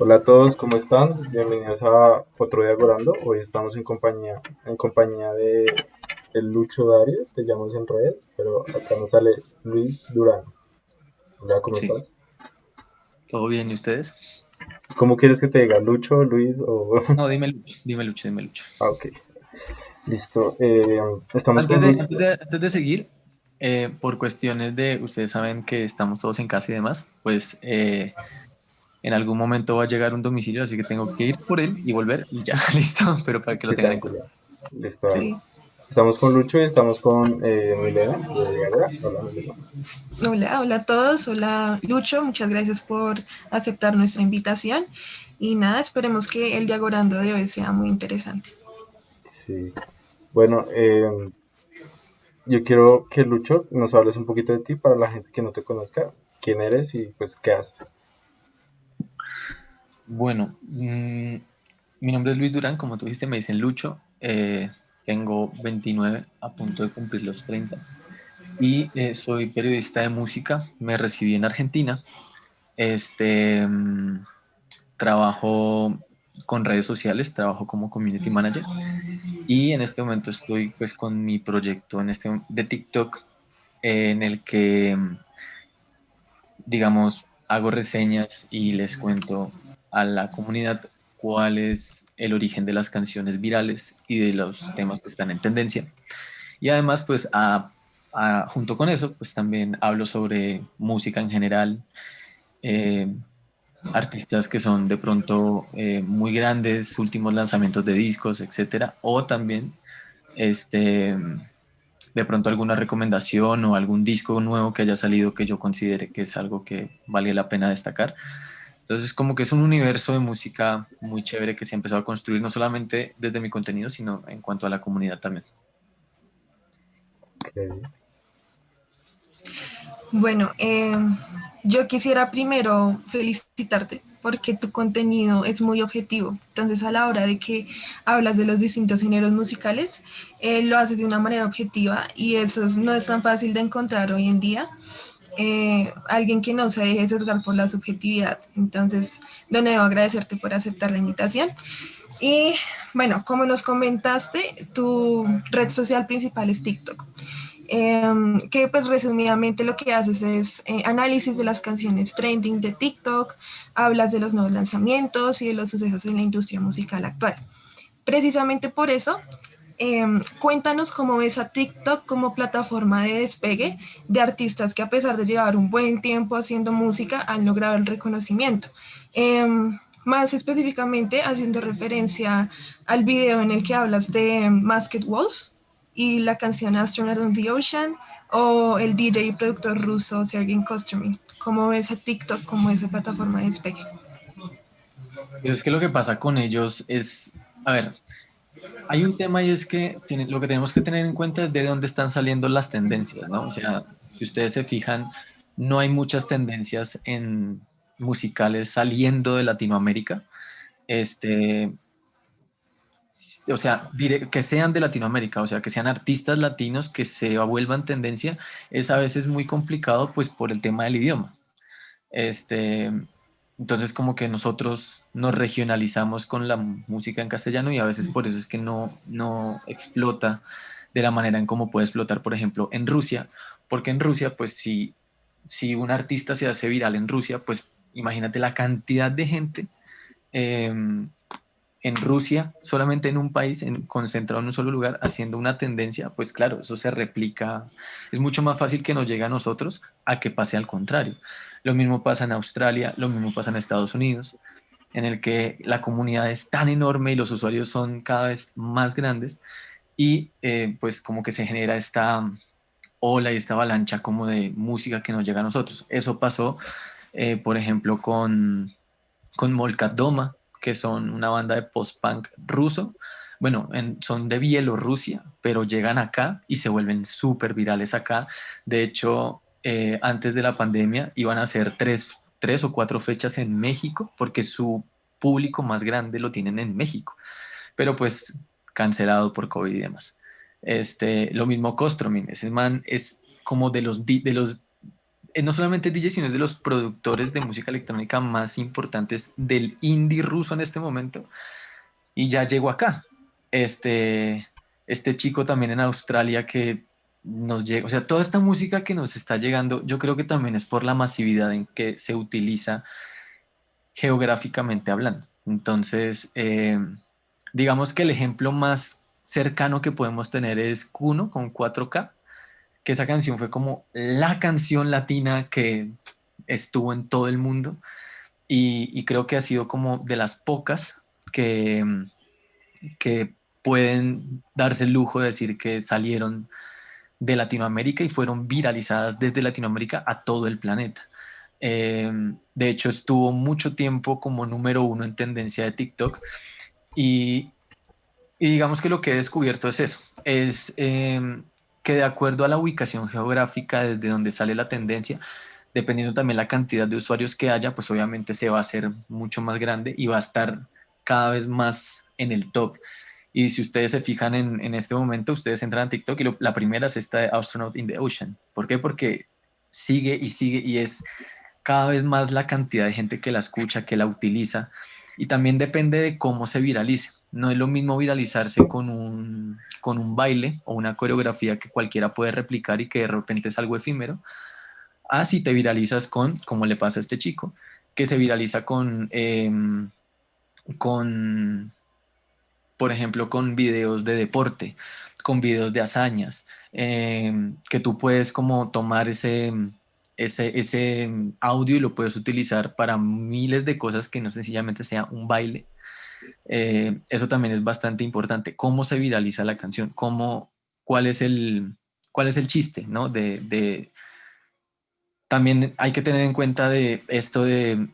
Hola a todos, ¿cómo están? Bienvenidos a otro día Gorando. Hoy estamos en compañía de el Lucho Dario, te llamas en redes, pero acá nos sale Luis Durán. Hola, ¿cómo Sí, estás? todo bien, ¿y ustedes? ¿Cómo quieres que te diga? ¿Lucho, Luis o...? No, dime Lucho, dime Lucho, dime Lucho. Ah, ok, listo. Estamos Antes con de, Lucho. antes de, antes de seguir, por cuestiones de, ustedes saben que estamos todos en casa y demás, pues en algún momento va a llegar un domicilio, así que tengo que ir por él y volver y ya, listo, pero para que lo Sí, tengan en cuenta. tranquila. Listo, dale. Sí, Estamos con Lucho y estamos con Milena de Agora. Hola, Milena. hola, hola a todos, hola Lucho, muchas gracias por aceptar nuestra invitación y nada, esperemos que el diagorando de hoy sea muy interesante. Sí. Bueno, yo quiero que Lucho nos hables un poquito de ti para la gente que no te conozca, quién eres y pues qué haces. Bueno, mi nombre es Luis Durán, como tú dijiste, me dicen Lucho, tengo 29, a punto de cumplir los 30 y soy periodista de música, me recibí en Argentina. Este, trabajo con redes sociales, trabajo como community manager y en este momento estoy pues con mi proyecto de TikTok en el que, digamos, hago reseñas y les cuento a la comunidad cuál es el origen de las canciones virales y de los temas que están en tendencia. Y además, pues, junto con eso, pues también hablo sobre música en general, eh, artistas que son de pronto muy grandes, últimos lanzamientos de discos, etcétera, o también este, de pronto alguna recomendación o algún disco nuevo que haya salido que yo considere que es algo que vale la pena destacar. Entonces, como que es un universo de música muy chévere que se ha empezado a construir, no solamente desde mi contenido, sino en cuanto a la comunidad también. Ok. Bueno, yo quisiera primero felicitarte porque tu contenido es muy objetivo. Entonces, a la hora de que hablas de los distintos géneros musicales, lo haces de una manera objetiva y no es tan fácil de encontrar hoy en día. Alguien que no se deje sesgar por la subjetividad. Entonces, de nuevo, agradecerte por aceptar la invitación. Y bueno, como nos comentaste, tu red social principal es TikTok. Que pues resumidamente lo que haces es análisis de las canciones trending de TikTok, hablas de los nuevos lanzamientos y de los sucesos en la industria musical actual. Precisamente por eso, cuéntanos cómo ves a TikTok como plataforma de despegue de artistas que a pesar de llevar un buen tiempo haciendo música han logrado el reconocimiento. Más específicamente haciendo referencia al video en el que hablas de Masked Wolf y la canción Astronaut on the Ocean o el DJ y productor ruso Sergei Kostrumin. ¿Cómo ves a TikTok como esa plataforma de despegue? Pues es que lo que pasa con ellos es, a ver, hay un tema y es que lo que tenemos que tener en cuenta es de dónde están saliendo las tendencias, ¿no? O sea, si ustedes se fijan, no hay muchas tendencias en musicales saliendo de Latinoamérica. Este, o sea, que sean de Latinoamérica, o sea, que sean artistas latinos que se vuelvan tendencia, es a veces muy complicado, pues por el tema del idioma. Este, entonces como que nosotros nos regionalizamos con la música en castellano y a veces por eso es que no explota de la manera en cómo puede explotar, por ejemplo, en Rusia, porque en Rusia, pues si un artista se hace viral en Rusia, pues imagínate la cantidad de gente en Rusia, solamente en un país, concentrado en un solo lugar, haciendo una tendencia, pues claro, eso se replica, es mucho más fácil que nos llegue a nosotros a que pase al contrario. Lo mismo pasa en Australia, lo mismo pasa en Estados Unidos, en el que la comunidad es tan enorme y los usuarios son cada vez más grandes y pues como que se genera esta ola y esta avalancha como de música que nos llega a nosotros. Eso pasó, por ejemplo, con Molkat Doma, que son una banda de post-punk ruso. Bueno, son de Bielorrusia, pero llegan acá y se vuelven súper virales acá. De hecho, antes de la pandemia iban a hacer tres o cuatro fechas en México, porque su público más grande lo tienen en México, pero pues cancelado por COVID y demás. Lo mismo Kostromin, ese man es como de los no solamente DJ, sino es de los productores de música electrónica más importantes del indie ruso en este momento. Y ya llegó acá. Este, este chico también en Australia que nos llega, o sea, toda esta música que nos está llegando, yo creo que también es por la masividad en que se utiliza geográficamente hablando. Entonces, digamos que el ejemplo más cercano que podemos tener es Kuno con 4K, que esa canción fue como la canción latina que estuvo en todo el mundo y creo que ha sido como de las pocas que, que pueden darse el lujo de decir que salieron de Latinoamérica y fueron viralizadas desde Latinoamérica a todo el planeta. De hecho, estuvo mucho tiempo como número uno en tendencia de TikTok y, y digamos que lo que he descubierto es eso, es que de acuerdo a la ubicación geográfica desde donde sale la tendencia, dependiendo también la cantidad de usuarios que haya, pues obviamente se va a hacer mucho más grande y va a estar cada vez más en el top. Y si ustedes se fijan en este momento, ustedes entran a TikTok y la primera es esta de Astronaut in the Ocean. ¿Por qué? Porque sigue y es cada vez más la cantidad de gente que la escucha, que la utiliza. Y también depende de cómo se viralice. No es lo mismo viralizarse con un baile o una coreografía que cualquiera puede replicar y que de repente es algo efímero, a si te viralizas con, como le pasa a este chico, que se viraliza con por ejemplo, con videos de deporte, con videos de hazañas, que tú puedes como tomar ese audio y lo puedes utilizar para miles de cosas que no sencillamente sea un baile. Eso también es bastante importante. ¿Cómo se viraliza la canción? Cuál es cuál es el chiste, ¿no? También hay que tener en cuenta de esto de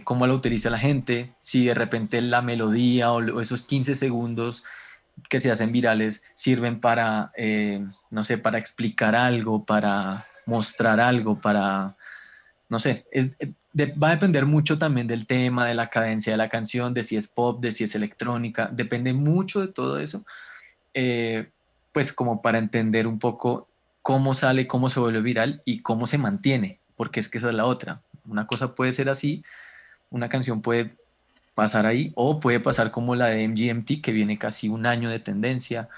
cómo lo utiliza la gente, si de repente la melodía o esos 15 segundos que se hacen virales sirven para, no sé, para explicar algo, para mostrar algo, para, no sé, va a depender mucho también del tema, de la cadencia de la canción, de si es pop, de si es electrónica, depende mucho de todo eso, eh, pues como para entender un poco cómo sale, cómo se vuelve viral y cómo se mantiene, porque es que esa es la otra. Una cosa puede ser así, una canción puede pasar ahí, o puede pasar como la de MGMT, que viene casi un año de tendencia,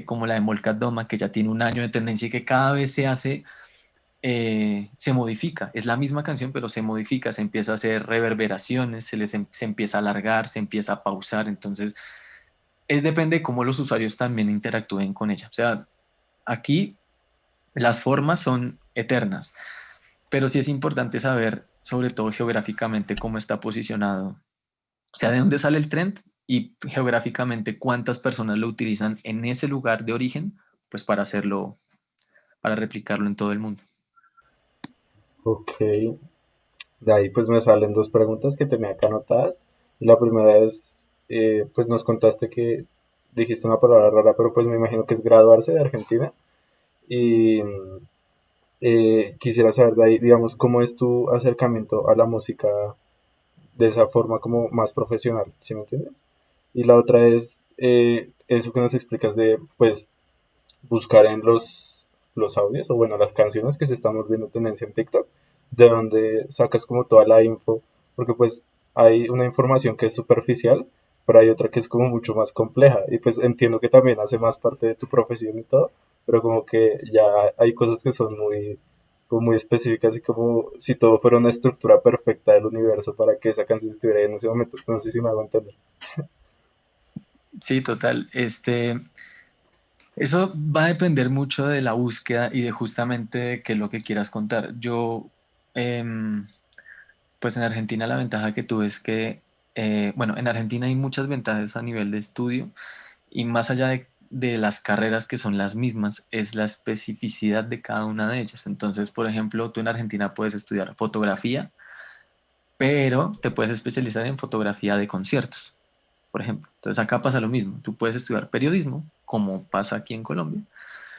como la de Molcat Doma, que ya tiene un año de tendencia y que cada vez se hace, se modifica. Es la misma canción, pero se modifica, se empieza a hacer reverberaciones, se empieza a alargar, se empieza a pausar. Entonces, depende de cómo los usuarios también interactúen con ella. O sea, aquí las formas son eternas, pero sí es importante saber, sobre todo geográficamente, cómo está posicionado, o sea, de dónde sale el trend y geográficamente cuántas personas lo utilizan en ese lugar de origen, pues para hacerlo, para replicarlo en todo el mundo. Ok, de ahí pues me salen dos preguntas que tenía acá anotadas. Y la primera es, pues nos contaste que dijiste una palabra rara, pero pues me imagino que es graduarse de Argentina. Y quisiera saber de ahí, digamos, cómo es tu acercamiento a la música de esa forma como más profesional, ¿sí me entiendes? Y la otra es eso que nos explicas de, pues, buscar en los audios, o bueno, las canciones que se están volviendo tendencia en TikTok, de donde sacas como toda la info, porque pues hay una información que es superficial, pero hay otra que es como mucho más compleja, y pues entiendo que también hace más parte de tu profesión y todo, pero como que ya hay cosas que son muy, como muy específicas y como si todo fuera una estructura perfecta del universo para que esa canción estuviera ahí en ese momento, no sé si me hago entender. Sí, total. Eso va a depender mucho de la búsqueda y de justamente de qué es lo que quieras contar. Yo, em, pues en Argentina la ventaja que tuve es que, bueno, en Argentina hay muchas ventajas a nivel de estudio y más allá de las carreras que son las mismas, es la especificidad de cada una de ellas. Entonces, por ejemplo, tú en Argentina puedes estudiar fotografía, pero te puedes especializar en fotografía de conciertos, por ejemplo. Entonces, acá pasa lo mismo. Tú puedes estudiar periodismo, como pasa aquí en Colombia,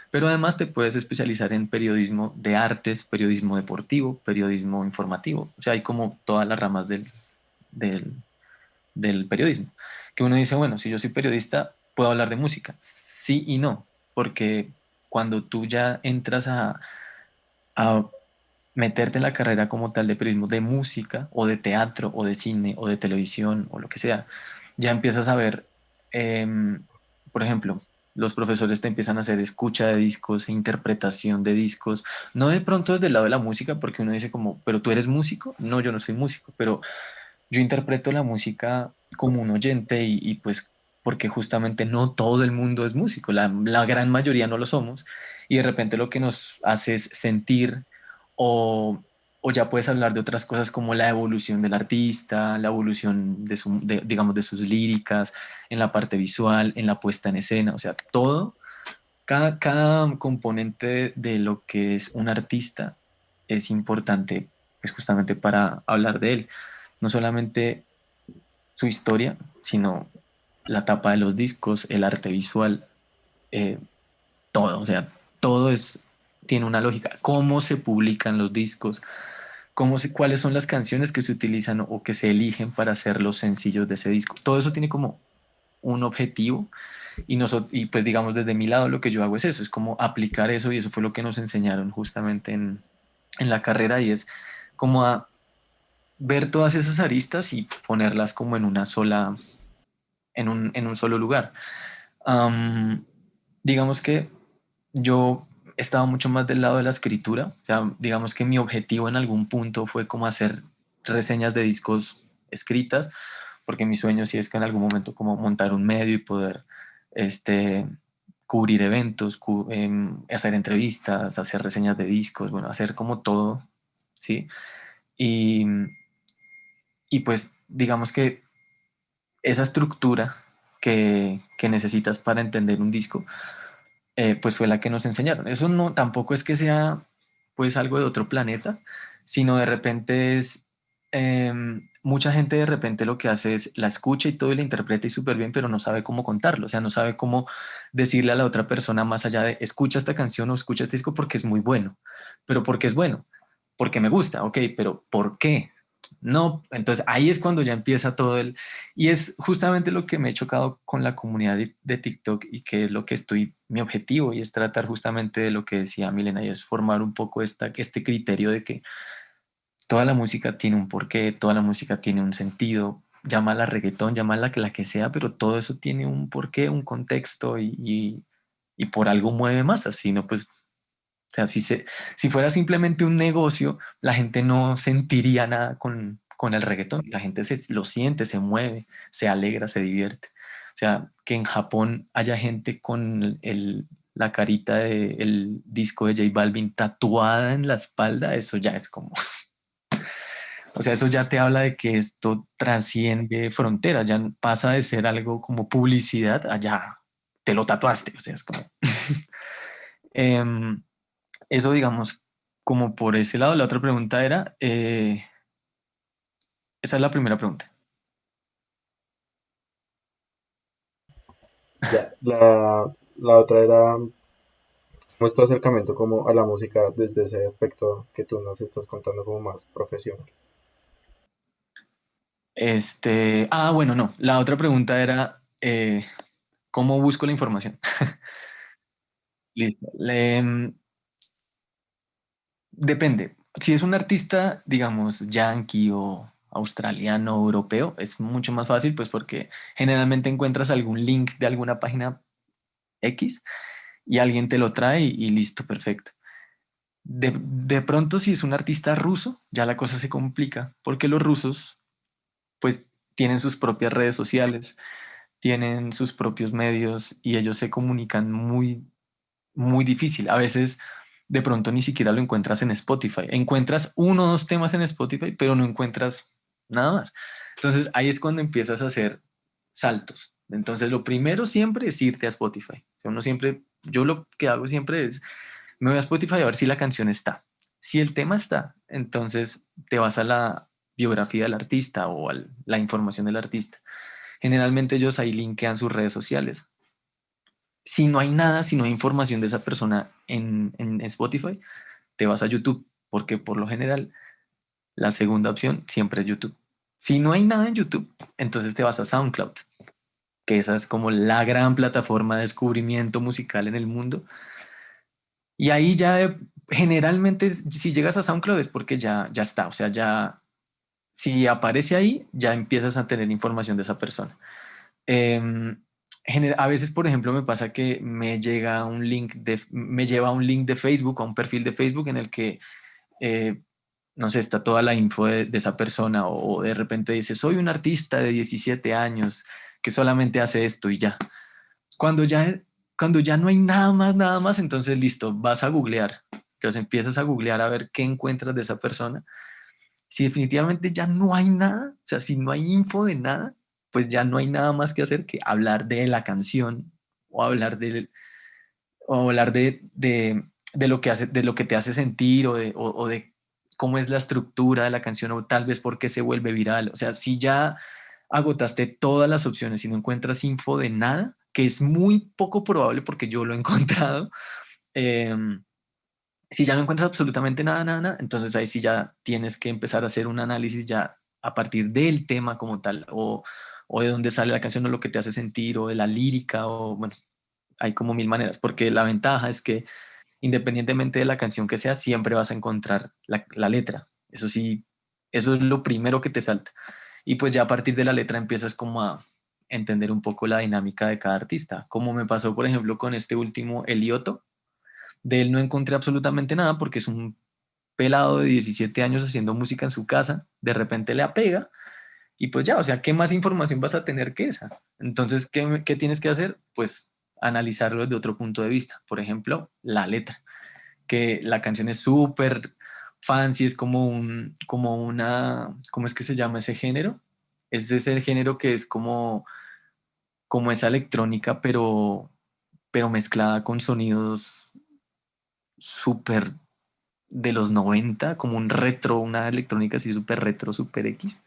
pero además te puedes especializar en periodismo de artes, periodismo deportivo, periodismo informativo. O sea, hay como todas las ramas del, del periodismo. Que uno dice, bueno, si yo soy periodista, puedo hablar de música. Sí y no, porque cuando tú ya entras a meterte en la carrera como tal de periodismo de música o de teatro o de cine o de televisión o lo que sea, ya empiezas a ver, por ejemplo, los profesores te empiezan a hacer escucha de discos e interpretación de discos, no de pronto desde el lado de la música, porque uno dice como, pero tú eres músico, no, yo no soy músico, pero yo interpreto la música como un oyente y pues porque justamente no todo el mundo es músico, la gran mayoría no lo somos y de repente lo que nos hace es sentir o, o ya puedes hablar de otras cosas como la evolución del artista, la evolución digamos, de sus líricas, en la parte visual, en la puesta en escena, o sea, todo, cada componente de lo que es un artista es importante, es justamente para hablar de él. No solamente su historia, sino la tapa de los discos, el arte visual, eh, todo, o sea, todo tiene una lógica. Cómo se publican los discos, cuáles son las canciones que se utilizan o que se eligen para hacer los sencillos de ese disco. Todo eso tiene como un objetivo y pues digamos desde mi lado lo que yo hago es eso, es como aplicar eso y eso fue lo que nos enseñaron justamente en la carrera y es como a ver todas esas aristas y ponerlas como en una sola, en un solo lugar. Am, digamos que yo estaba mucho más del lado de la escritura, o sea, digamos que mi objetivo en algún punto fue como hacer reseñas de discos escritas, porque mi sueño sí es que en algún momento como montar un medio y poder este, cubrir eventos, hacer entrevistas, hacer reseñas de discos, bueno, hacer como todo, ¿sí? Y, y pues digamos que esa estructura que necesitas para entender un disco, pues fue la que nos enseñaron. Eso no, tampoco es que sea pues algo de otro planeta, sino de repente es, mucha gente de repente lo que hace es la escucha y todo y la interpreta y súper bien, pero no sabe cómo contarlo, o sea, no sabe cómo decirle a la otra persona más allá de escucha esta canción o escucha este disco porque es muy bueno, pero porque es bueno, porque me gusta, ok, pero ¿por qué? No, entonces ahí es cuando ya empieza todo el... Y es justamente lo que me he chocado con la comunidad de TikTok y que es lo que mi objetivo y es tratar justamente de lo que decía Milena y es formar un poco este criterio de que toda la música tiene un porqué, toda la música tiene un sentido, llámala reggaetón, llámala la que sea, pero todo eso tiene un porqué, un contexto y por algo mueve masas, si no pues o sea, si fuera simplemente un negocio, la gente no sentiría nada con el reggaetón. La gente lo siente, se mueve, se alegra, se divierte. O sea, que en Japón haya gente con la carita del disco de J Balvin tatuada en la espalda, eso ya es como, o sea, eso ya te habla de que esto trasciende fronteras, ya pasa de ser algo como publicidad, allá te lo tatuaste, o sea, es como... Em, eso, digamos, como por ese lado. La otra pregunta era, esa es la primera pregunta. Ya, la otra era, ¿cómo es tu acercamiento como a la música desde ese aspecto que tú nos estás contando como más profesional? Bueno, no. La otra pregunta era, ¿cómo busco la información? Listo. Depende. Si es un artista, digamos, yankee o australiano o europeo, es mucho más fácil, pues porque generalmente encuentras algún link de alguna página X y alguien te lo trae y listo, perfecto. De pronto, si es un artista ruso, ya la cosa se complica, porque los rusos, pues, tienen sus propias redes sociales, tienen sus propios medios y ellos se comunican muy, muy difícil. A veces, de pronto, ni siquiera lo encuentras en Spotify. Encuentras uno o dos temas en Spotify, pero no encuentras nada más. Entonces, ahí es cuando empiezas a hacer saltos. Entonces, lo primero siempre es irte a Spotify. O sea, yo lo que hago siempre es me voy a Spotify a ver si la canción está. Si el tema está, entonces te vas a la biografía del artista o a la información del artista. Generalmente ellos ahí linkean sus redes sociales. Si no hay nada, si no hay información de esa persona en Spotify, te vas a YouTube, porque por lo general la segunda opción siempre es YouTube. Si no hay nada en YouTube, entonces te vas a SoundCloud, que esa es como la gran plataforma de descubrimiento musical en el mundo. Y ahí ya generalmente si llegas a SoundCloud es porque ya está, o sea, ya si aparece ahí, ya empiezas a tener información de esa persona. Em, a veces, por ejemplo, me pasa que me lleva a un link de Facebook, a un perfil de Facebook en el que, eh, no sé, está toda la info de esa persona o de repente dice, soy un artista de 17 años que solamente hace esto y ya. Cuando ya, cuando ya no hay nada más, entonces listo, vas a googlear. Entonces empiezas a googlear a ver qué encuentras de esa persona. Si definitivamente ya no hay nada, o sea, si no hay info de nada, pues ya no hay nada más que hacer que hablar de la canción o hablar de lo que hace, de lo que te hace sentir o de cómo es la estructura de la canción o tal vez por qué se vuelve viral. O sea, si ya agotaste todas las opciones y no encuentras info de nada, que es muy poco probable porque yo lo he encontrado, em, si ya no encuentras absolutamente nada, entonces ahí sí ya tienes que empezar a hacer un análisis ya a partir del tema como tal, o de dónde sale la canción, o lo que te hace sentir, o de la lírica, o bueno, hay como mil maneras, porque la ventaja es que independientemente de la canción que sea, siempre vas a encontrar la letra. Eso sí, eso es lo primero que te salta. Y pues ya a partir de la letra empiezas como a entender un poco la dinámica de cada artista, como me pasó, por ejemplo, con este último Elioto. De él no encontré absolutamente nada porque es un pelado de 17 años haciendo música en su casa, de repente le apega y pues ya, o sea, ¿qué más información vas a tener que esa? Entonces, ¿qué tienes que hacer? Pues analizarlo desde otro punto de vista. Por ejemplo, la letra, que la canción es súper fancy, es ¿cómo es que se llama ese género? Es ese género que es como esa electrónica, pero mezclada con sonidos súper de los 90 como un retro, una electrónica así súper retro, súper X.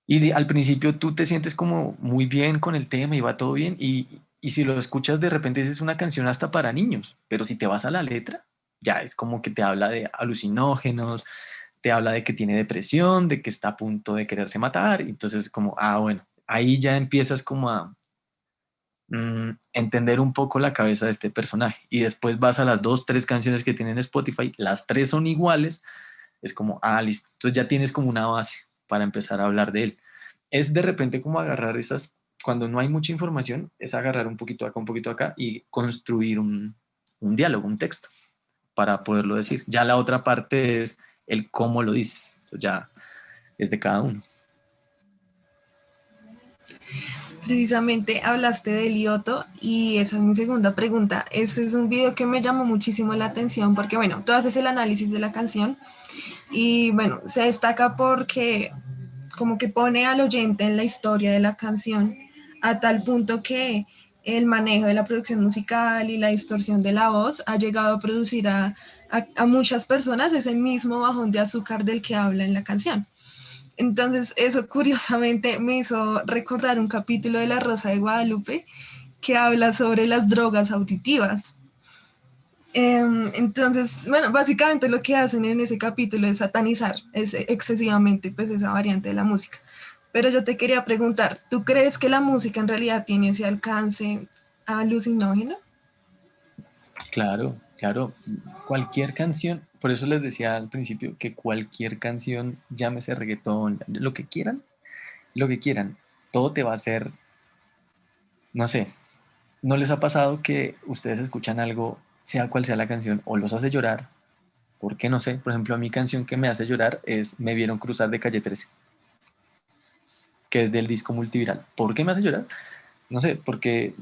Y al principio tú te sientes como muy bien con el tema y va todo bien. Y si lo escuchas de repente es una canción hasta para niños, pero si te vas a la letra, ya es como que te habla de alucinógenos, te habla de que tiene depresión, de que está a punto de quererse matar. Y entonces como, bueno, ahí ya empiezas como a entender un poco la cabeza de este personaje. Y después vas a las dos, tres canciones que tienen Spotify, las tres son iguales, es como, listo. Entonces ya tienes como una base para empezar a hablar de él. Es de repente como agarrar esas, cuando no hay mucha información, es agarrar un poquito acá, un poquito acá y construir un diálogo, un texto para poderlo decir. Ya la otra parte es el cómo lo dices. Entonces ya es de cada uno. Precisamente hablaste de Lioto y esa es mi segunda pregunta. Ese es un video que me llamó muchísimo la atención porque, bueno, tú haces el análisis de la canción y, bueno, se destaca porque como que pone al oyente en la historia de la canción a tal punto que el manejo de la producción musical y la distorsión de la voz ha llegado a producir a muchas personas ese mismo bajón de azúcar del que habla en la canción. Entonces, eso curiosamente me hizo recordar un capítulo de La Rosa de Guadalupe que habla sobre las drogas auditivas. Entonces, bueno, básicamente lo que hacen en ese capítulo es satanizar excesivamente pues, esa variante de la música. Pero yo te quería preguntar, ¿tú crees que la música en realidad tiene ese alcance alucinógeno? Claro, claro. Cualquier canción, por eso les decía al principio que cualquier canción, llámese reggaetón, lo que quieran, todo te va a hacer, no sé, ¿no les ha pasado que ustedes escuchan algo, sea cual sea la canción, o los hace llorar? ¿Por qué? No sé. Por ejemplo, a mi canción que me hace llorar es Me vieron cruzar de Calle 13, que es del disco Multiviral. ¿Por qué me hace llorar? No sé, porque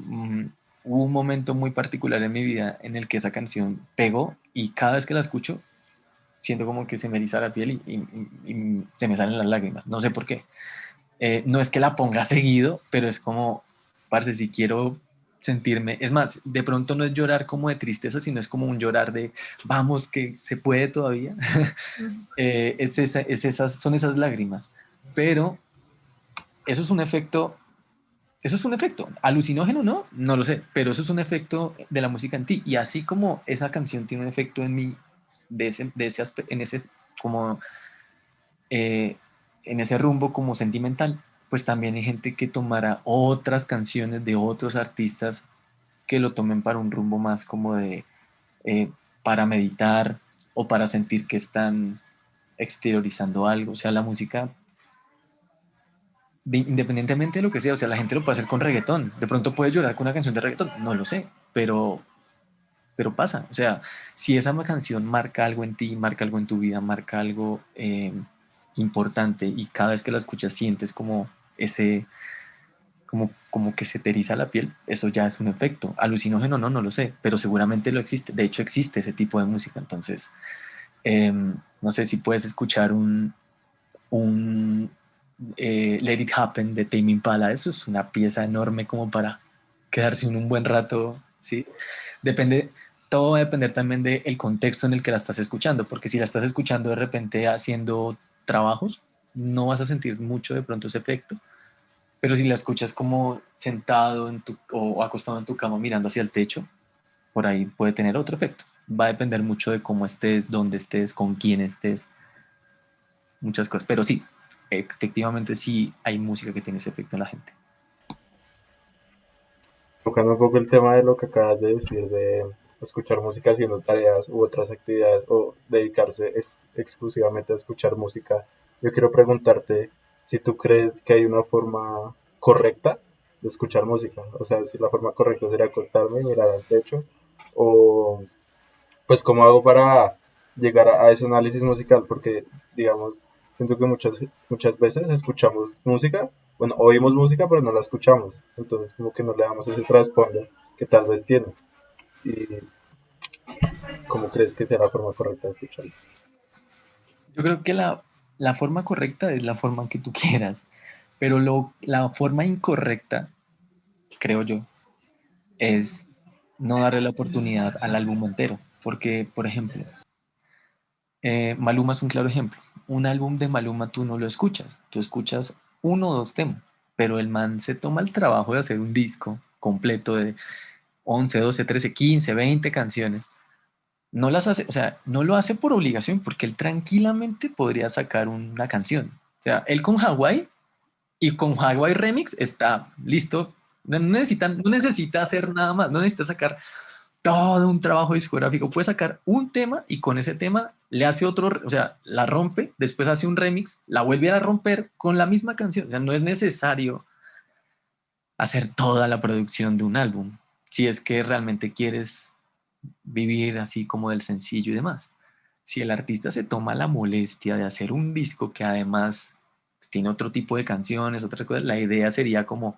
hubo un momento muy particular en mi vida en el que esa canción pegó y cada vez que la escucho siento como que se me eriza la piel y se me salen las lágrimas. No sé por qué. No es que la ponga seguido, pero es como, parce, si quiero sentirme, es más, de pronto no es llorar como de tristeza, sino es como un llorar de, vamos, que se puede todavía. Son esas lágrimas. Pero eso es un efecto, eso es un efecto. Alucinógeno, ¿no? No lo sé, pero eso es un efecto de la música en ti. Y así como esa canción tiene un efecto en mí, en ese, como, eh, en ese rumbo como sentimental, pues también hay gente que tomará otras canciones de otros artistas que lo tomen para un rumbo más como de para meditar o para sentir que están exteriorizando algo. O sea, la música, independientemente de lo que sea, o sea, la gente lo puede hacer con reggaetón. De pronto puedes llorar con una canción de reggaetón, no lo sé, pero pasa. O sea, si esa canción marca algo en ti, marca algo en tu vida, marca algo importante y cada vez que la escuchas sientes como ese, como que se te eriza la piel, eso ya es un efecto. Alucinógeno no lo sé, pero seguramente lo existe. De hecho, existe ese tipo de música. Entonces, no sé si puedes escuchar un Let It Happen de Tame Impala. Eso es una pieza enorme como para quedarse un buen rato, ¿sí? Depende, todo va a depender también del contexto en el que la estás escuchando, porque si la estás escuchando de repente haciendo trabajos, no vas a sentir mucho de pronto ese efecto, pero si la escuchas como sentado o acostado en tu cama mirando hacia el techo, por ahí puede tener otro efecto. Va a depender mucho de cómo estés, dónde estés, con quién estés, muchas cosas. Pero sí, efectivamente sí hay música que tiene ese efecto en la gente. Tocando un poco el tema de lo que acabas de decir, de escuchar música haciendo tareas u otras actividades o dedicarse exclusivamente a escuchar música, yo quiero preguntarte si tú crees que hay una forma correcta de escuchar música. O sea, si la forma correcta sería acostarme y mirar al techo, o pues cómo hago para llegar a ese análisis musical, porque digamos, siento que muchas veces escuchamos música, bueno, oímos música, pero no la escuchamos, entonces como que no le damos ese trasfondo que tal vez tiene. ¿Y cómo crees que será la forma correcta de escucharlo? Yo creo que la forma correcta es la forma que tú quieras, pero la forma incorrecta, creo yo, es no darle la oportunidad al álbum entero. Porque, por ejemplo, Maluma es un claro ejemplo. Un álbum de Maluma tú no lo escuchas, tú escuchas uno o dos temas, pero el man se toma el trabajo de hacer un disco completo de 11, 12, 13, 15, 20 canciones. No las hace, o sea, no lo hace por obligación, porque él tranquilamente podría sacar una canción. O sea, él con Hawaii y con Hawaii Remix está listo. No necesita hacer nada más, no necesita sacar todo un trabajo discográfico. Puede sacar un tema y con ese tema le hace otro, o sea, la rompe, después hace un remix, la vuelve a romper con la misma canción. O sea, no es necesario hacer toda la producción de un álbum si es que realmente quieres vivir así como del sencillo y demás. Si el artista se toma la molestia de hacer un disco que además pues, tiene otro tipo de canciones, otras cosas, la idea sería como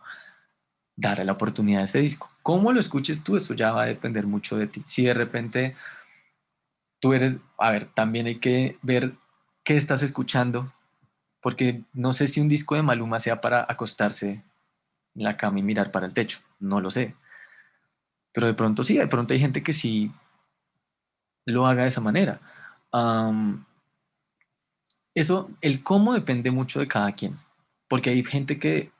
darle la oportunidad a ese disco. ¿Cómo lo escuches tú? Eso ya va a depender mucho de ti. Si de repente tú eres, a ver, también hay que ver qué estás escuchando, porque no sé si un disco de Maluma sea para acostarse en la cama y mirar para el techo, no lo sé. Pero de pronto sí, de pronto hay gente que sí lo haga de esa manera. Am, Eso, el cómo depende mucho de cada quien, porque hay gente que,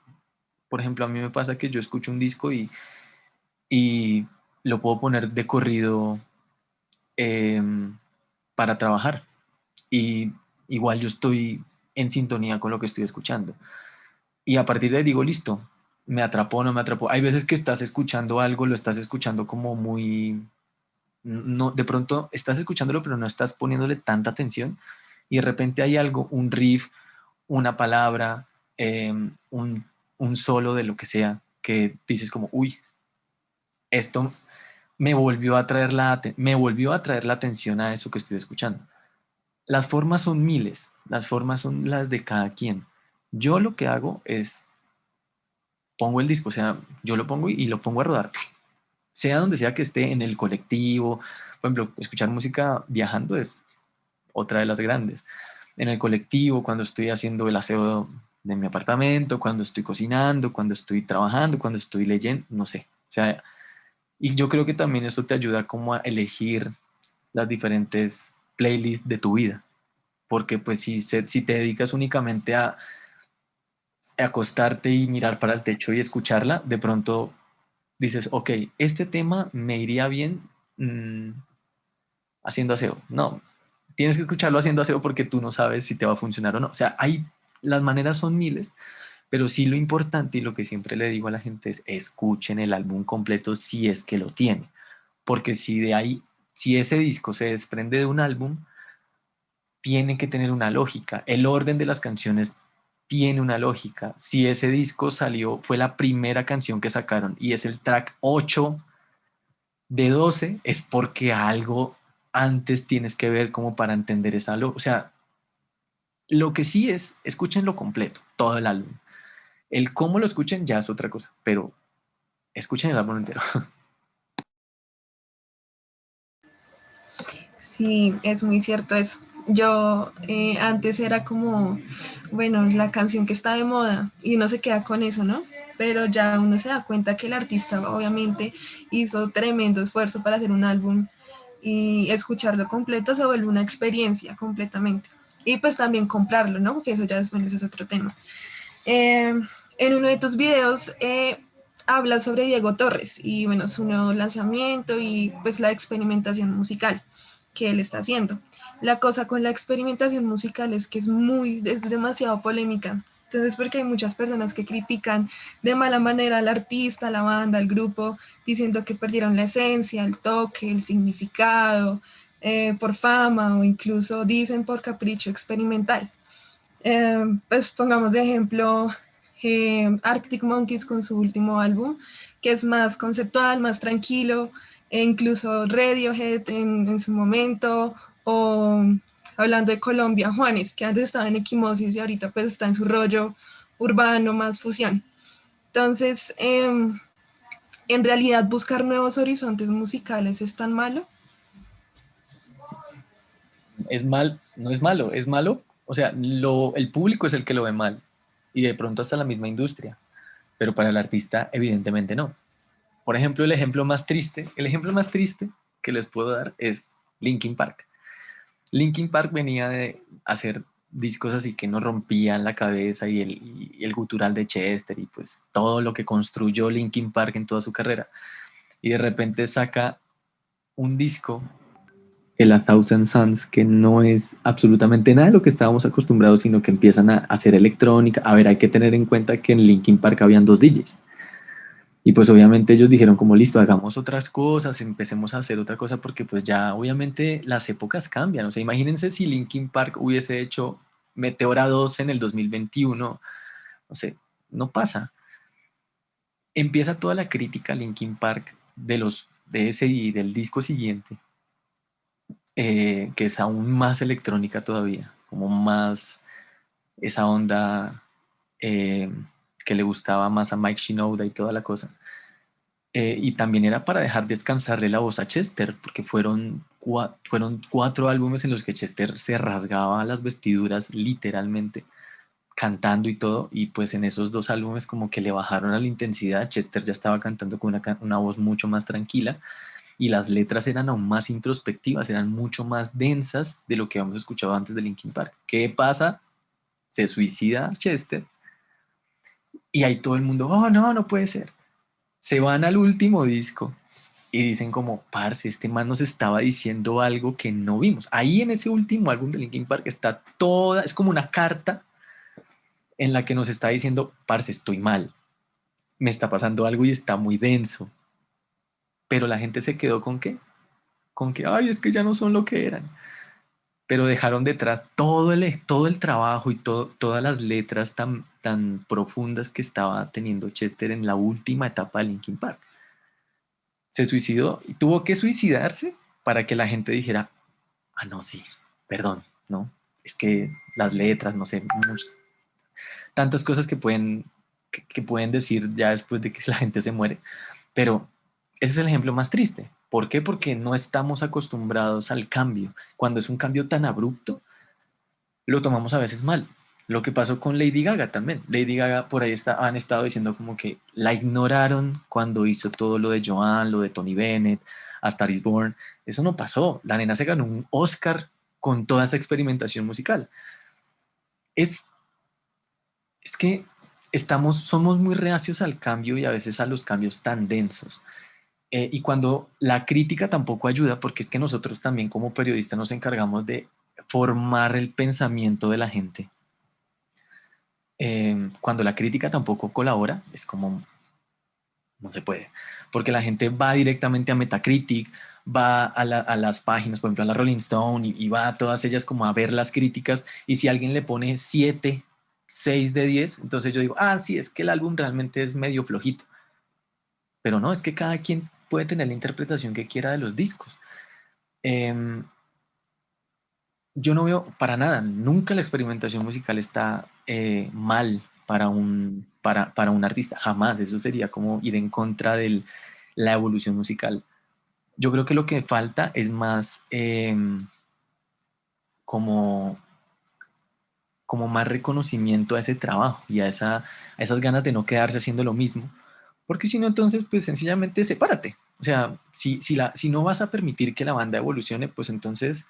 por ejemplo, a mí me pasa que yo escucho un disco y lo puedo poner de corrido para trabajar y igual yo estoy en sintonía con lo que estoy escuchando. Y a partir de ahí digo, listo, me atrapó o no me atrapó. Hay veces que estás escuchando algo, lo estás escuchando como muy, no, de pronto estás escuchándolo, pero no estás poniéndole tanta atención y de repente hay algo, un riff, una palabra, un solo de lo que sea, que dices como, uy, esto me volvió a traer la atención a eso que estoy escuchando. Las formas son miles, las formas son las de cada quien. Yo lo que hago es pongo el disco, o sea, yo lo pongo y lo pongo a rodar, sea donde sea que esté, en el colectivo. Por ejemplo, escuchar música viajando es otra de las grandes. En el colectivo, cuando estoy haciendo el aseo de mi apartamento, cuando estoy cocinando, cuando estoy trabajando, cuando estoy leyendo, no sé. O sea, y yo creo que también eso te ayuda como a elegir las diferentes playlists de tu vida. Porque pues si te dedicas únicamente a acostarte y mirar para el techo y escucharla, de pronto dices, ok, este tema me iría bien mm, haciendo aseo. No, tienes que escucharlo haciendo aseo porque tú no sabes si te va a funcionar o no. O sea, las maneras son miles, pero sí lo importante y lo que siempre le digo a la gente es escuchen el álbum completo si es que lo tiene, porque si de ahí si ese disco se desprende de un álbum, tiene que tener una lógica. El orden de las canciones tiene una lógica. Si ese disco salió, fue la primera canción que sacaron y es el track 8 de 12, es porque algo antes tienes que ver como para entender esa lógica. O sea, lo que sí es, escúchenlo completo, todo el álbum. El cómo lo escuchen ya es otra cosa, pero escuchen el álbum entero. Sí, es muy cierto eso. Yo antes era como, bueno, la canción que está de moda y uno se queda con eso, ¿no? Pero ya uno se da cuenta que el artista obviamente hizo tremendo esfuerzo para hacer un álbum y escucharlo completo se vuelve una experiencia completamente. Y pues también comprarlo, ¿no? Porque eso ya después ese es otro tema. Eh, en uno de tus videos hablas sobre Diego Torres y bueno, su nuevo lanzamiento y pues la experimentación musical que él está haciendo. La cosa con la experimentación musical es que es demasiado polémica. Entonces, porque hay muchas personas que critican de mala manera al artista, a la banda, al grupo, diciendo que perdieron la esencia, el toque, el significado, por fama o incluso dicen por capricho experimental. Pues pongamos de ejemplo Arctic Monkeys con su último álbum, que es más conceptual, más tranquilo, e incluso Radiohead en su momento, o hablando de Colombia, Juanes, que antes estaba en Equimosis y ahorita pues está en su rollo urbano, más fusión. Entonces, en realidad buscar nuevos horizontes musicales es tan malo. No es malo, es malo. O sea, el público es el que lo ve mal y de pronto hasta la misma industria, pero para el artista evidentemente no. Por ejemplo, el ejemplo más triste que les puedo dar es Linkin Park. Linkin Park venía de hacer discos así que nos rompían la cabeza y el gutural de Chester y pues todo lo que construyó Linkin Park en toda su carrera. Y de repente saca un disco, el A Thousand Suns, que no es absolutamente nada de lo que estábamos acostumbrados, sino que empiezan a hacer electrónica. A ver, hay que tener en cuenta que en Linkin Park habían dos DJs. Y pues obviamente ellos dijeron como listo, hagamos otras cosas, empecemos a hacer otra cosa porque pues ya obviamente las épocas cambian. O sea, imagínense si Linkin Park hubiese hecho Meteora 2 en el 2021, no sé, no pasa. Empieza toda la crítica a Linkin Park de ese y del disco siguiente, que es aún más electrónica todavía, como más esa onda eh, que le gustaba más a Mike Shinoda y toda la cosa. Y también era para dejar descansarle la voz a Chester, porque fueron 4 álbumes en los que Chester se rasgaba las vestiduras literalmente, cantando y todo, y pues en esos 2 álbumes como que le bajaron a la intensidad, Chester ya estaba cantando con una voz mucho más tranquila, y las letras eran aún más introspectivas, eran mucho más densas de lo que habíamos escuchado antes de Linkin Park. ¿Qué pasa? Se suicida Chester, y ahí todo el mundo, oh no, no puede ser. Se van al último disco y dicen como, parce, este man nos estaba diciendo algo que no vimos. Ahí en ese último álbum de Linkin Park está toda, es como una carta en la que nos está diciendo, parce, estoy mal, me está pasando algo y está muy denso. Pero la gente se quedó con qué? Con que, ay, es que ya no son lo que eran. Pero dejaron detrás todo el trabajo y todas las letras tan profundas que estaba teniendo Chester en la última etapa de Linkin Park. Se suicidó y tuvo que suicidarse para que la gente dijera, ah, no, sí, perdón, ¿no? Es que las letras, no sé, tantas cosas que pueden decir ya después de que la gente se muere, pero ese es el ejemplo más triste. ¿Por qué? Porque no estamos acostumbrados al cambio. Cuando es un cambio tan abrupto, lo tomamos a veces mal. Lo que pasó con Lady Gaga también. Lady Gaga por ahí han estado diciendo como que la ignoraron cuando hizo todo lo de Joan, lo de Tony Bennett, A Star is Born. Eso no pasó. La nena se ganó un Oscar con toda esa experimentación musical. Es, es que somos muy reacios al cambio y a veces a los cambios tan densos. Y cuando la crítica tampoco ayuda, porque es que nosotros también como periodistas nos encargamos de formar el pensamiento de la gente. Cuando la crítica tampoco colabora, es como no se puede, porque la gente va directamente a Metacritic, va a las páginas, por ejemplo, a la Rolling Stone, y va a todas ellas como a ver las críticas, y si alguien le pone 7, 6 de 10, entonces yo digo, ah, sí, es que el álbum realmente es medio flojito. Pero no, es que cada quien puede tener la interpretación que quiera de los discos. Em, yo no veo para nada, nunca la experimentación musical está mal para un artista, jamás. Eso sería como ir en contra de la evolución musical. Yo creo que lo que falta es más como, como más reconocimiento a ese trabajo y a esas ganas de no quedarse haciendo lo mismo, porque si no, entonces, pues sencillamente sepárate. O sea, si no vas a permitir que la banda evolucione, pues entonces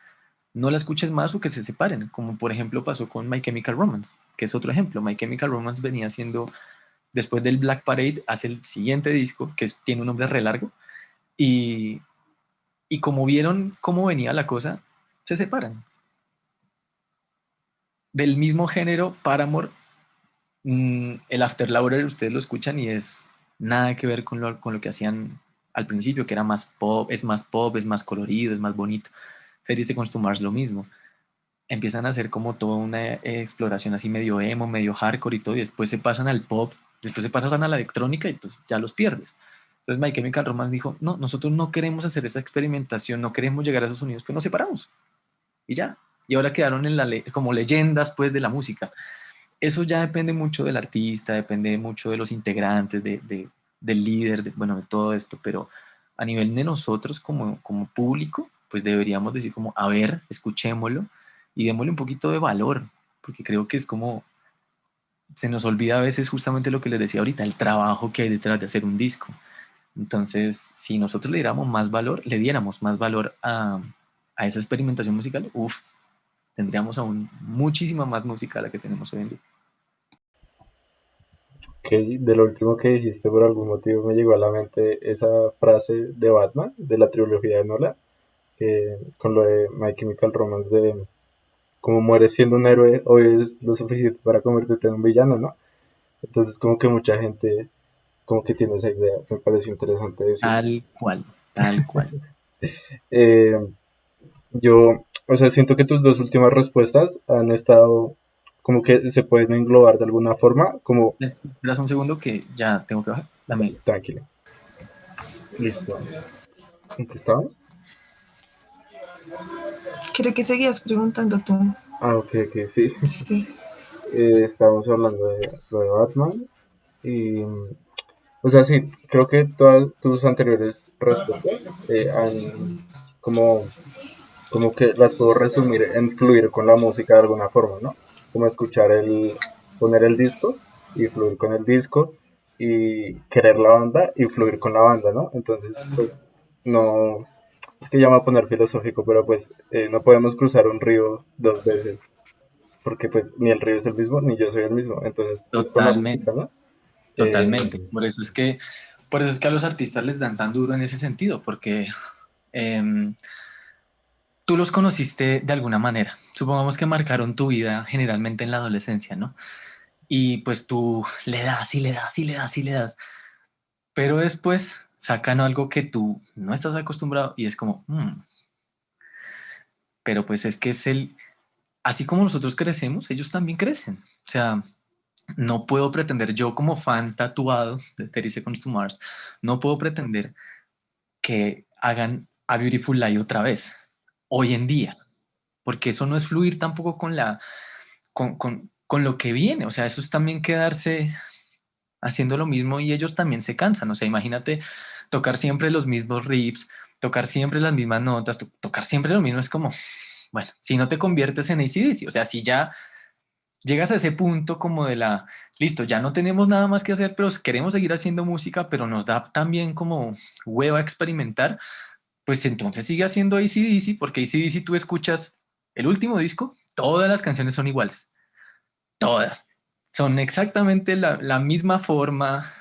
no la escuches más o que se separen, como por ejemplo pasó con My Chemical Romance, que es otro ejemplo. My Chemical Romance venía siendo, después del Black Parade, hace el siguiente disco, tiene un nombre re largo, y, y como vieron cómo venía la cosa, se separan. Del mismo género, Paramore, el After Laurer, ustedes lo escuchan y es nada que ver con lo que hacían al principio, que era más pop, es más colorido, es más bonito. Series de Consumer Mars lo mismo. Empiezan a hacer como toda una exploración así medio emo, medio hardcore y todo, y después se pasan al pop, después se pasan a la electrónica y pues ya los pierdes. Entonces My Chemical Romance dijo, no, nosotros no queremos hacer esa experimentación, no queremos llegar a esos sonidos, pues nos separamos y ya. Y ahora quedaron como leyendas pues de la música. Eso ya depende mucho del artista, depende mucho de los integrantes, del líder, bueno, de todo esto, pero a nivel de nosotros como público, pues deberíamos decir como, a ver, escuchémoslo y démosle un poquito de valor, porque creo que es como, se nos olvida a veces justamente lo que les decía ahorita, el trabajo que hay detrás de hacer un disco. Entonces, si nosotros le diéramos más valor a esa experimentación musical, uff, tendríamos aún muchísima más música a la que tenemos hoy en día. Que de lo último que dijiste, por algún motivo me llegó a la mente esa frase de Batman, de la trilogía de Nolan, que con lo de My Chemical Romance, de como mueres siendo un héroe, hoy es lo suficiente para convertirte en un villano, ¿no? Entonces como que mucha gente como que tiene esa idea, me parece interesante decirlo. Tal cual, tal cual. Eh, yo, o sea, siento que tus dos últimas respuestas han estado como que se pueden englobar de alguna forma, como, Esperas un segundo que ya tengo que bajar. Dame. dale, tranquilo, listo. ¿En qué estamos? Creo que seguías preguntando tú. Ah, ok, ok, sí. Sí. Estábamos hablando de lo de Batman y, o sea, sí, creo que todas tus anteriores respuestas han como, como que las puedo resumir en fluir con la música de alguna forma, ¿no? Como poner el disco y fluir con el disco y querer la banda y fluir con la banda, ¿no? Entonces, pues, no, es que ya me voy a poner filosófico, pero pues no podemos cruzar un río dos veces porque pues ni el río es el mismo, ni yo soy el mismo. Entonces es con la Totalmente, música, ¿no? Eh, totalmente. Por eso es que a los artistas les dan tan duro en ese sentido, porque em, tú los conociste de alguna manera. Supongamos que marcaron tu vida generalmente en la adolescencia, ¿no? Y pues tú le das y le das y le das y le das. Pero después sacan algo que tú no estás acostumbrado y es como, pero pues es que así como nosotros crecemos, ellos también crecen. O sea, no puedo pretender yo como fan tatuado de 30 Seconds to Mars, no puedo pretender que hagan A Beautiful Lie otra vez, hoy en día, porque eso no es fluir tampoco con lo que viene. O sea, eso es también quedarse haciendo lo mismo y ellos también se cansan. O sea, imagínate tocar siempre los mismos riffs, tocar siempre las mismas notas, tocar siempre lo mismo. Es como, bueno, si no te conviertes en AC/DC, o sea, si ya llegas a ese punto como listo, ya no tenemos nada más que hacer, pero queremos seguir haciendo música, pero nos da también como hueva experimentar, pues entonces sigue haciendo AC/DC, porque AC/DC tú escuchas el último disco, todas las canciones son iguales, todas. Son exactamente la misma forma,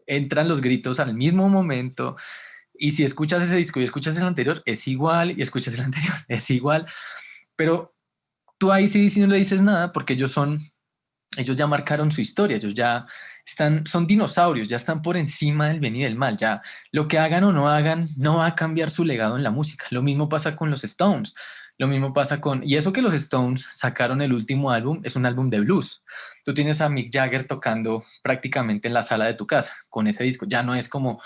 entran los gritos al mismo momento, y si escuchas ese disco y escuchas el anterior, es igual, y escuchas el anterior, es igual, pero tú ahí sí no le dices nada porque ellos son ellos ya marcaron su historia, ellos ya son dinosaurios, ya están por encima del bien y del mal, ya lo que hagan o no hagan no va a cambiar su legado en la música. Lo mismo pasa con los Stones, lo mismo pasa y eso que los Stones sacaron el último álbum, es un álbum de blues. Tú tienes a Mick Jagger tocando prácticamente en la sala de tu casa con ese disco, ya no es como,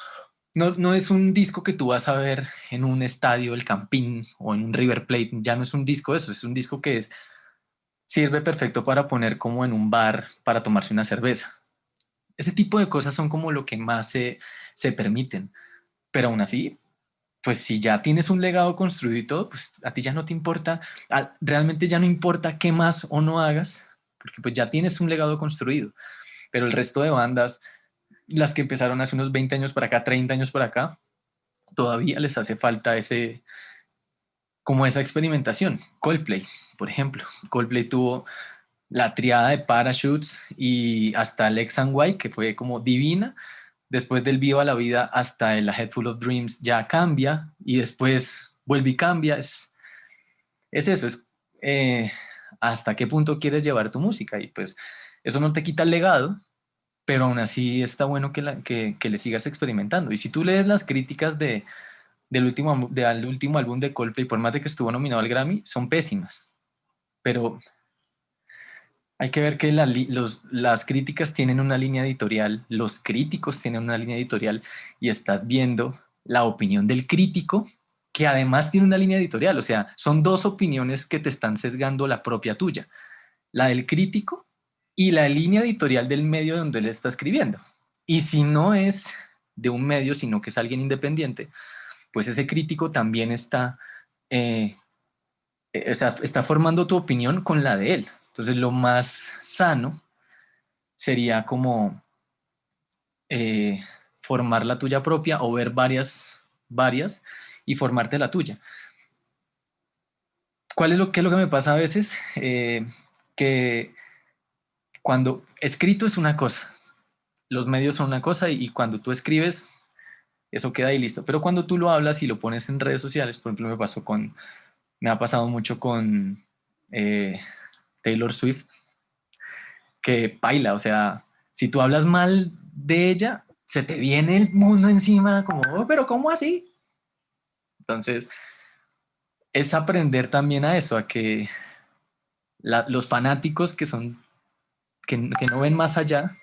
no es un disco que tú vas a ver en un estadio, el Campín o en un River Plate, ya no es un disco de eso, es un disco que sirve perfecto para poner como en un bar para tomarse una cerveza. Ese tipo de cosas son como lo que más se permiten. Pero aún así, pues si ya tienes un legado construido y todo, pues a ti ya no te importa, realmente ya no importa qué más o no hagas, porque pues ya tienes un legado construido. Pero el resto de bandas, las que empezaron hace unos 20 años para acá, 30 años para acá, todavía les hace falta como esa experimentación. Coldplay, por ejemplo. Coldplay tuvo la triada de Parachutes y hasta Lex and Y, que fue como divina. Después del Viva la Vida hasta el A Head Full of Dreams ya cambia y después vuelve y cambia. Es eso, es hasta qué punto quieres llevar tu música y pues eso no te quita el legado, pero aún así está bueno que le sigas experimentando. Y si tú lees las críticas del último álbum de Coldplay, por más de que estuvo nominado al Grammy, son pésimas, pero hay que ver que las críticas tienen una línea editorial, los críticos tienen una línea editorial y estás viendo la opinión del crítico que además tiene una línea editorial. O sea, son dos opiniones que te están sesgando la propia tuya, la del crítico y la línea editorial del medio donde él está escribiendo. Y si no es de un medio, sino que es alguien independiente, pues ese crítico también eh, está formando tu opinión con la de él. Entonces, lo más sano sería como eh, formar la tuya propia o ver varias y formarte la tuya. ¿Qué es lo que me pasa a veces? Que cuando escrito es una cosa, los medios son una cosa y cuando tú escribes, eso queda ahí listo. Pero cuando tú lo hablas y lo pones en redes sociales, por ejemplo, me ha pasado mucho con eh, Taylor Swift, que baila, o sea, si tú hablas mal de ella, se te viene el mundo encima como, "Oh, pero ¿cómo así?". Entonces, es aprender también a eso, a que los fanáticos que no ven más allá,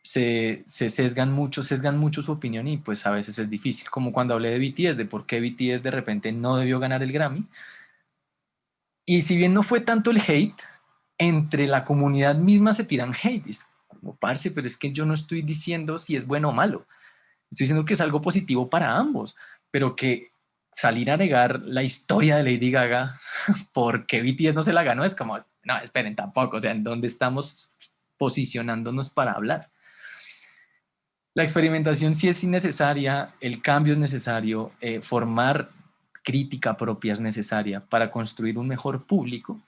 se sesgan mucho su opinión y pues a veces es difícil, como cuando hablé de BTS, de por qué BTS de repente no debió ganar el Grammy. Y si bien no fue tanto el hate, entre la comunidad misma se tiran hate. Es como, parce, pero es que yo no estoy diciendo si es bueno o malo. Estoy diciendo que es algo positivo para ambos, pero que salir a negar la historia de Lady Gaga porque BTS no se la ganó es como, no, esperen, tampoco. O sea, ¿en dónde estamos posicionándonos para hablar? La experimentación sí es necesaria, el cambio es necesario, formar crítica propia es necesaria para construir un mejor público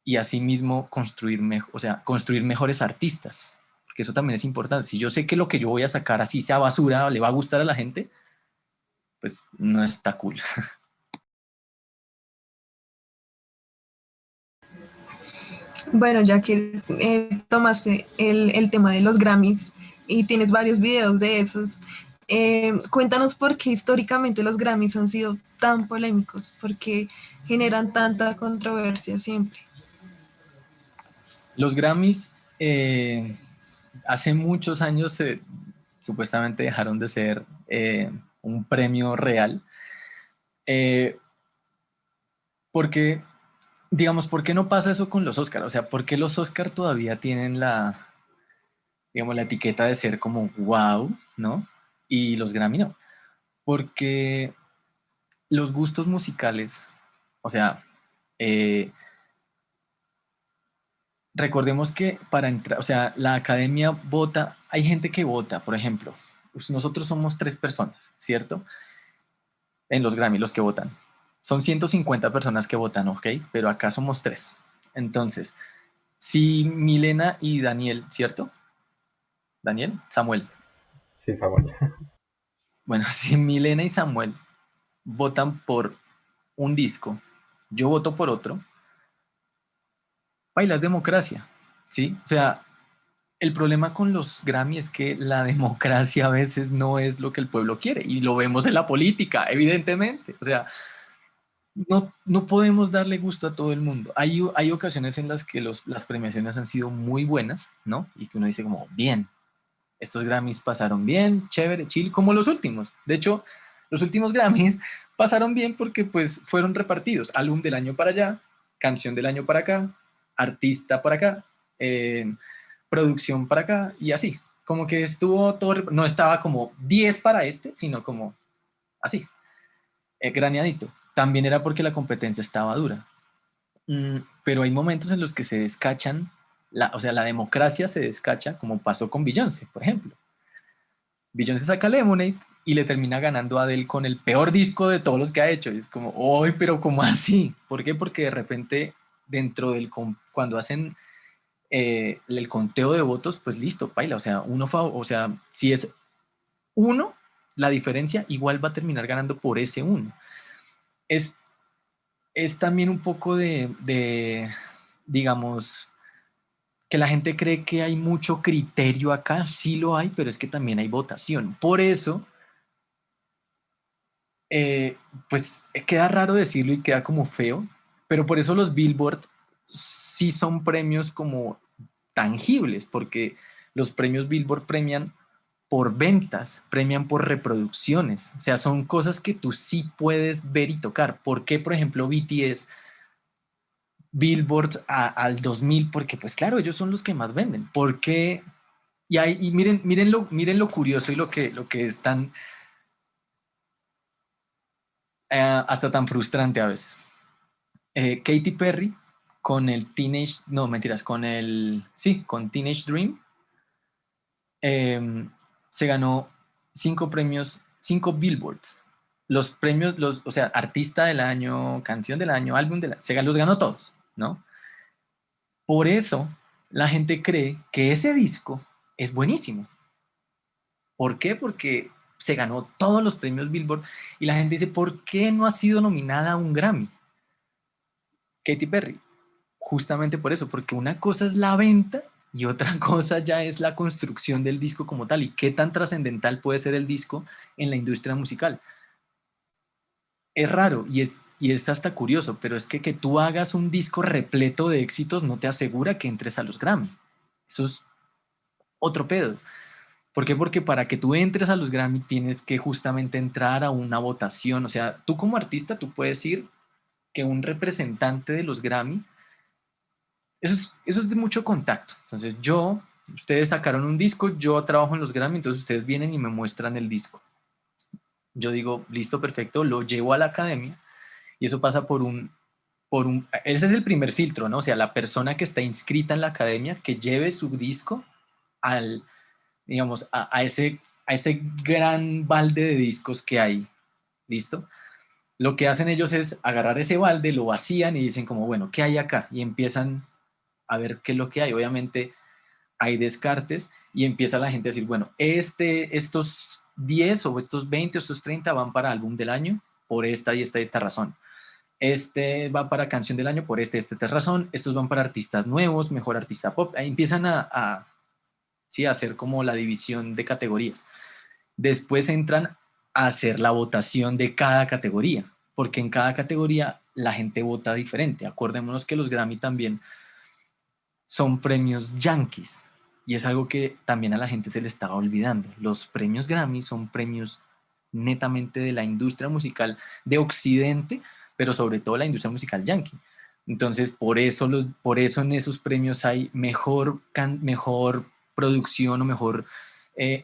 y asimismo construir mejores artistas, porque eso también es importante. Si yo sé que lo que yo voy a sacar, así sea basura, le va a gustar a la gente, pues no está cool. Bueno, ya que tomaste el tema de los Grammys y tienes varios videos de esos, cuéntanos por qué históricamente los Grammys han sido tan polémicos, por qué generan tanta controversia siempre. Los Grammys hace muchos años supuestamente dejaron de ser un premio real, eh, porque, digamos, ¿por qué no pasa eso con los Oscar? O sea, ¿por qué los Oscar todavía tienen digamos, la etiqueta de ser como wow, ¿no? Y los Grammy no. Porque los gustos musicales, o sea, eh, recordemos que para entrar, o sea, la academia vota, hay gente que vota, por ejemplo, nosotros somos tres personas, ¿cierto? En los Grammy, los que votan. Son 150 personas que votan, ¿ok? Pero acá somos tres. Entonces, si Milena y Daniel, ¿cierto? Daniel, Samuel. Sí, Samuel. Bueno, si Milena y Samuel votan por un disco, yo voto por otro, baila, es democracia. ¿sí? O sea, el problema con los Grammy es que la democracia a veces no es lo que el pueblo quiere y lo vemos en la política, evidentemente. O sea, no podemos darle gusto a todo el mundo. Hay ocasiones en las que las premiaciones han sido muy buenas, ¿no? Y que uno dice como, bien, estos Grammys pasaron bien, chévere, chill, como los últimos. De hecho, los últimos Grammys pasaron bien porque pues fueron repartidos. Álbum del año para allá, canción del año para acá, artista para acá, eh, producción para acá y así. Como que estuvo todo, no estaba como 10 para este, sino como así, graneadito. También era porque la competencia estaba dura. Pero hay momentos en los que se descachan, o sea, la democracia se descacha, como pasó con Beyoncé, por ejemplo. Beyoncé saca Lemonade y le termina ganando a Adele con el peor disco de todos los que ha hecho. Y es como, ¡ay, pero cómo así! ¿Por qué? Porque de repente, cuando hacen el conteo de votos, pues listo, paila. O sea, o sea, si es uno, la diferencia igual va a terminar ganando por ese uno. Es, es también un poco digamos, que la gente cree que hay mucho criterio acá, sí lo hay, pero es que también hay votación. Por eso, eh, pues queda raro decirlo y queda como feo, pero por eso los Billboard sí son premios como tangibles, porque los premios Billboard premian por ventas, premian por reproducciones, o sea, son cosas que tú sí puedes ver y tocar. ¿Por qué, por ejemplo, BTS Billboard al 2000? Porque pues claro, ellos son los que más venden. ¿Por qué? Y miren lo curioso y lo que es tan, hasta tan frustrante a veces. Katy Perry con el no, mentiras, con Teenage Dream, eh, se ganó 5 premios, 5 Billboards. Los premios, o sea, artista del año, canción del año, álbum del año, los ganó todos, ¿no? Por eso la gente cree que ese disco es buenísimo. ¿Por qué? Porque se ganó todos los premios Billboard y la gente dice, ¿por qué no ha sido nominada a un Grammy? Katy Perry, justamente por eso, porque una cosa es la venta y otra cosa ya es la construcción del disco como tal y qué tan trascendental puede ser el disco en la industria musical. Es raro y es hasta curioso, pero es que tú hagas un disco repleto de éxitos no te asegura que entres a los Grammy. Eso es otro pedo. ¿Por qué? Porque para que tú entres a los Grammy tienes que justamente entrar a una votación. O sea, tú como artista, tú puedes ir que un representante de los Grammy, eso es de mucho contacto. Entonces ustedes sacaron un disco, yo trabajo en los Grammy, entonces ustedes vienen y me muestran el disco. Yo digo, listo, perfecto, lo llevo a la academia y eso pasa ese es el primer filtro, ¿no? O sea, la persona que está inscrita en la academia, que lleve su disco al, digamos, a ese gran balde de discos que hay, ¿listo? Lo que hacen ellos es agarrar ese balde, lo vacían y dicen como, bueno, ¿qué hay acá? Y empiezan a ver qué es lo que hay. Obviamente hay descartes y empieza la gente a decir, bueno, estos 10 o estos 20 o estos 30 van para álbum del año por esta y esta razón. Este va para canción del año por esta razón. Estos van para artistas nuevos, mejor artista pop. Ahí empiezan sí, a hacer como la división de categorías. Después entran a hacer la votación de cada categoría, porque en cada categoría la gente vota diferente. Acordémonos que los Grammy también son premios yankees y es algo que también a la gente se le estaba olvidando. Los premios Grammy son premios netamente de la industria musical de Occidente, pero sobre todo la industria musical yankee. Entonces, por eso en esos premios hay mejor producción o mejor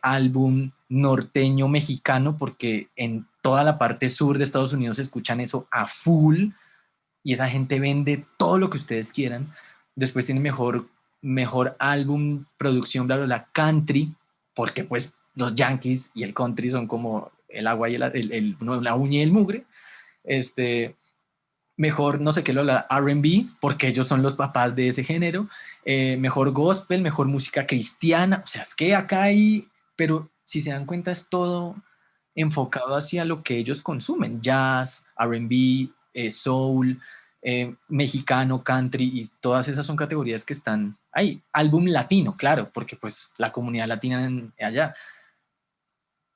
álbum norteño mexicano, porque en toda la parte sur de Estados Unidos escuchan eso a full y esa gente vende todo lo que ustedes quieran. Después tiene mejor álbum, producción, bla, bla, bla, country, porque pues los Yankees y el country son como el agua y no, la uña y el mugre. Este, mejor, no sé qué, la R&B, porque ellos son los papás de ese género. Mejor gospel, mejor música cristiana. O sea, es que acá hay, pero si se dan cuenta es todo enfocado hacia lo que ellos consumen. Jazz, R&B, soul, mexicano, country, y todas esas son categorías que están ahí. Álbum latino, claro, porque pues la comunidad latina allá.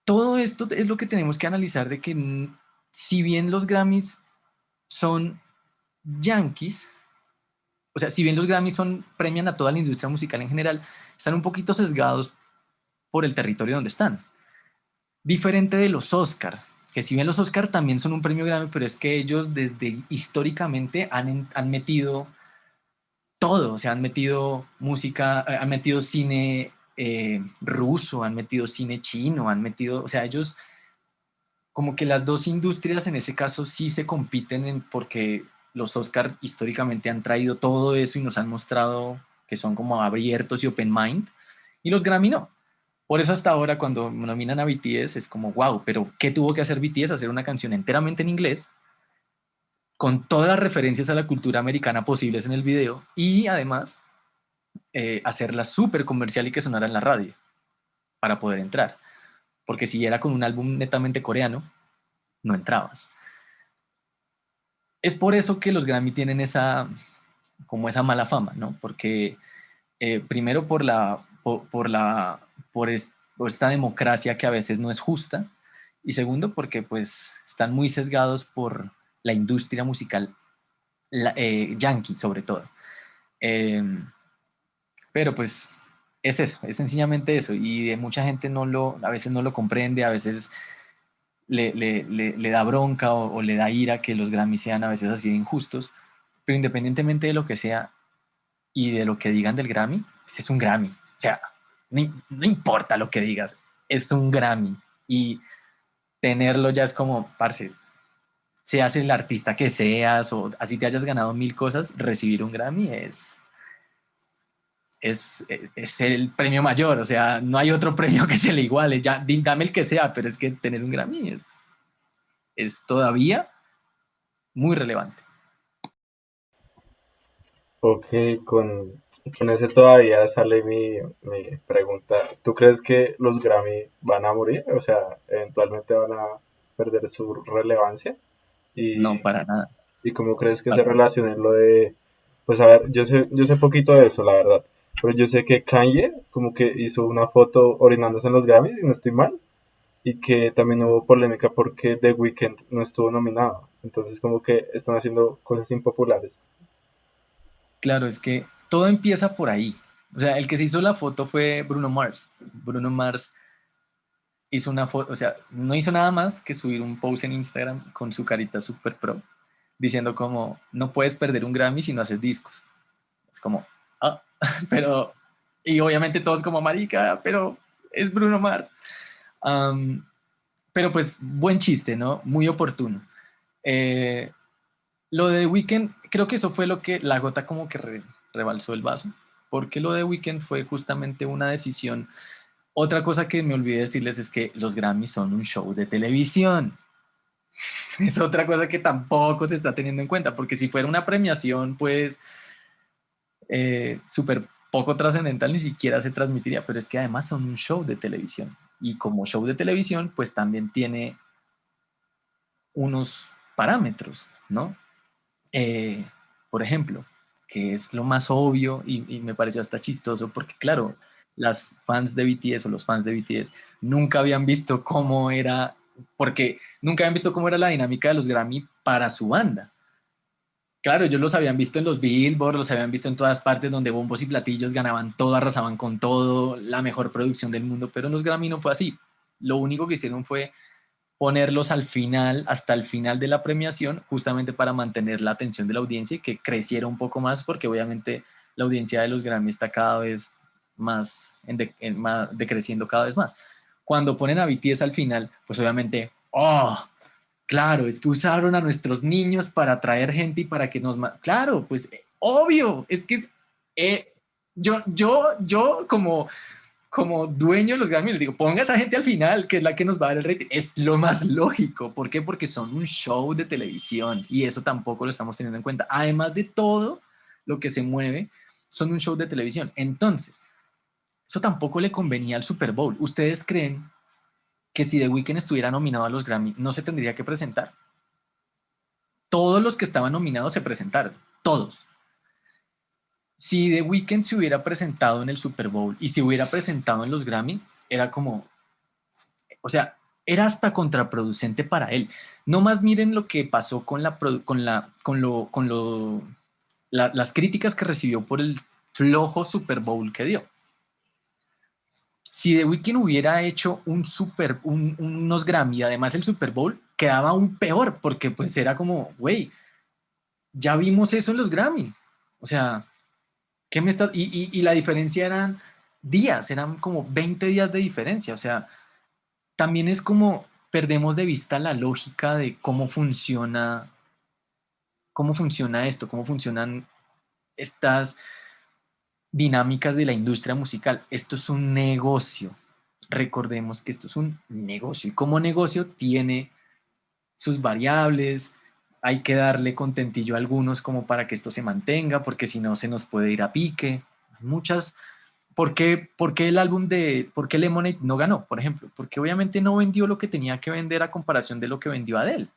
Todo esto es lo que tenemos que analizar de que si bien los Grammys son yankees, o sea, si bien los Grammys premian a toda la industria musical en general, están un poquito sesgados por el territorio donde están. Diferente de los Oscar, que si bien los Oscar también son un premio Grammy, pero es que ellos desde históricamente han metido todo, o sea, han metido música, han metido cine ruso, han metido cine chino, han metido, o sea, ellos como que las dos industrias en ese caso sí se compiten porque los Oscar históricamente han traído todo eso y nos han mostrado que son como abiertos y open mind, y los Grammy no. Por eso hasta ahora cuando nominan a BTS es como, wow, pero ¿qué tuvo que hacer BTS? Hacer una canción enteramente en inglés, con todas las referencias a la cultura americana posibles en el video, y además hacerla súper comercial y que sonara en la radio para poder entrar. Porque si era con un álbum netamente coreano, no entrabas. Es por eso que los Grammy tienen como esa mala fama, ¿no? Porque primero por esta democracia que a veces no es justa, y segundo porque pues están muy sesgados por la industria musical yankee sobre todo. Eh, pero pues es eso, es sencillamente eso, y mucha gente a veces no lo comprende, a veces le da bronca o le da ira que los Grammys sean a veces así de injustos, pero independientemente de lo que sea y de lo que digan del Grammy, pues es un Grammy. O sea, no importa lo que digas, es un Grammy. Y tenerlo ya es como, parce, seas el artista que seas o así te hayas ganado 1000 cosas, recibir un Grammy es el premio mayor. O sea, no hay otro premio que se le iguale. Ya, dame el que sea, pero es que tener un Grammy es todavía muy relevante. Ok, con ese todavía sale mi pregunta. ¿Tú crees que los Grammy van a morir? O sea, eventualmente van a perder su relevancia. No, ¿Y, para nada. y cómo crees que se relacione lo de... Pues a ver, yo sé poquito de eso, la verdad. Pero yo sé que Kanye como que hizo una foto orinándose en los Grammys, si no estoy mal. Y que también hubo polémica porque The Weeknd no estuvo nominado. Entonces como que están haciendo cosas impopulares. Claro, es que todo empieza por ahí. O sea, el que se hizo la foto fue Bruno Mars. Bruno Mars hizo una foto, o sea, no hizo nada más que subir un post en Instagram con su carita super pro, diciendo como, no puedes perder un Grammy si no haces discos. Es como, ah, pero, y obviamente todos como marica, pero es Bruno Mars. Um, pero pues buen chiste, ¿no? Muy oportuno. Eh, lo de Weekend, creo que eso fue la gota como que rebalsó el vaso, porque lo de Weekend fue justamente una decisión. Otra cosa que me olvidé decirles es que los Grammys son un show de televisión. Es otra cosa que tampoco se está teniendo en cuenta, porque si fuera una premiación, pues súper poco trascendental, ni siquiera se transmitiría, pero es que además son un show de televisión. Y como show de televisión, pues también tiene unos parámetros, ¿no? Eh, por ejemplo, que es lo más obvio y me pareció hasta chistoso, porque claro, las fans de BTS o los fans de BTS nunca habían visto cómo era, porque nunca habían visto cómo era la dinámica de los Grammy para su banda. Claro, ellos los habían visto en los Billboard, los habían visto en todas partes donde bombos y platillos ganaban todo, arrasaban con todo, la mejor producción del mundo, pero en los Grammy no fue así. Lo único que hicieron fue ponerlos al final, hasta el final de la premiación, justamente para mantener la atención de la audiencia y que creciera un poco más, porque obviamente la audiencia de los Grammy está cada vez más, decreciendo cada vez más. Cuando ponen a BTS al final, pues obviamente, oh, claro, es que usaron a nuestros niños para atraer gente y para que nos... Claro, pues obvio, es que eh, yo como dueño de los Grammy, les digo, ponga a esa gente al final, que es la que nos va a dar el rating. Es lo más lógico. ¿Por qué? Porque son un show de televisión y eso tampoco lo estamos teniendo en cuenta. Además de todo lo que se mueve, son un show de televisión. Entonces, eso tampoco le convenía al Super Bowl. ¿Ustedes creen que si The Weeknd estuviera nominado a los Grammy, no se tendría que presentar? todos los que estaban nominados se presentaron, todos. Si The Weeknd se hubiera presentado en el Super Bowl y se hubiera presentado en los Grammy, era como, o sea, era hasta contraproducente para él. No más miren lo que pasó las críticas que recibió por el flojo Super Bowl que dio. Si The Weeknd hubiera hecho unos Grammy, además el Super Bowl, quedaba aún peor, porque pues era como, güey, ya vimos eso en los Grammy. O sea, ¿qué me está? Y la diferencia eran días, eran como 20 días de diferencia. O sea, también es como perdemos de vista la lógica de cómo funciona esto, cómo funcionan estas dinámicas de la industria musical. Esto es un negocio. Recordemos que esto es un negocio y como negocio tiene sus variables, hay que darle contentillo a algunos como para que esto se mantenga, porque si no se nos puede ir a pique. Muchas, ¿por qué por qué Lemonade no ganó, por ejemplo? Porque obviamente no vendió lo que tenía que vender a comparación de lo que vendió Adele.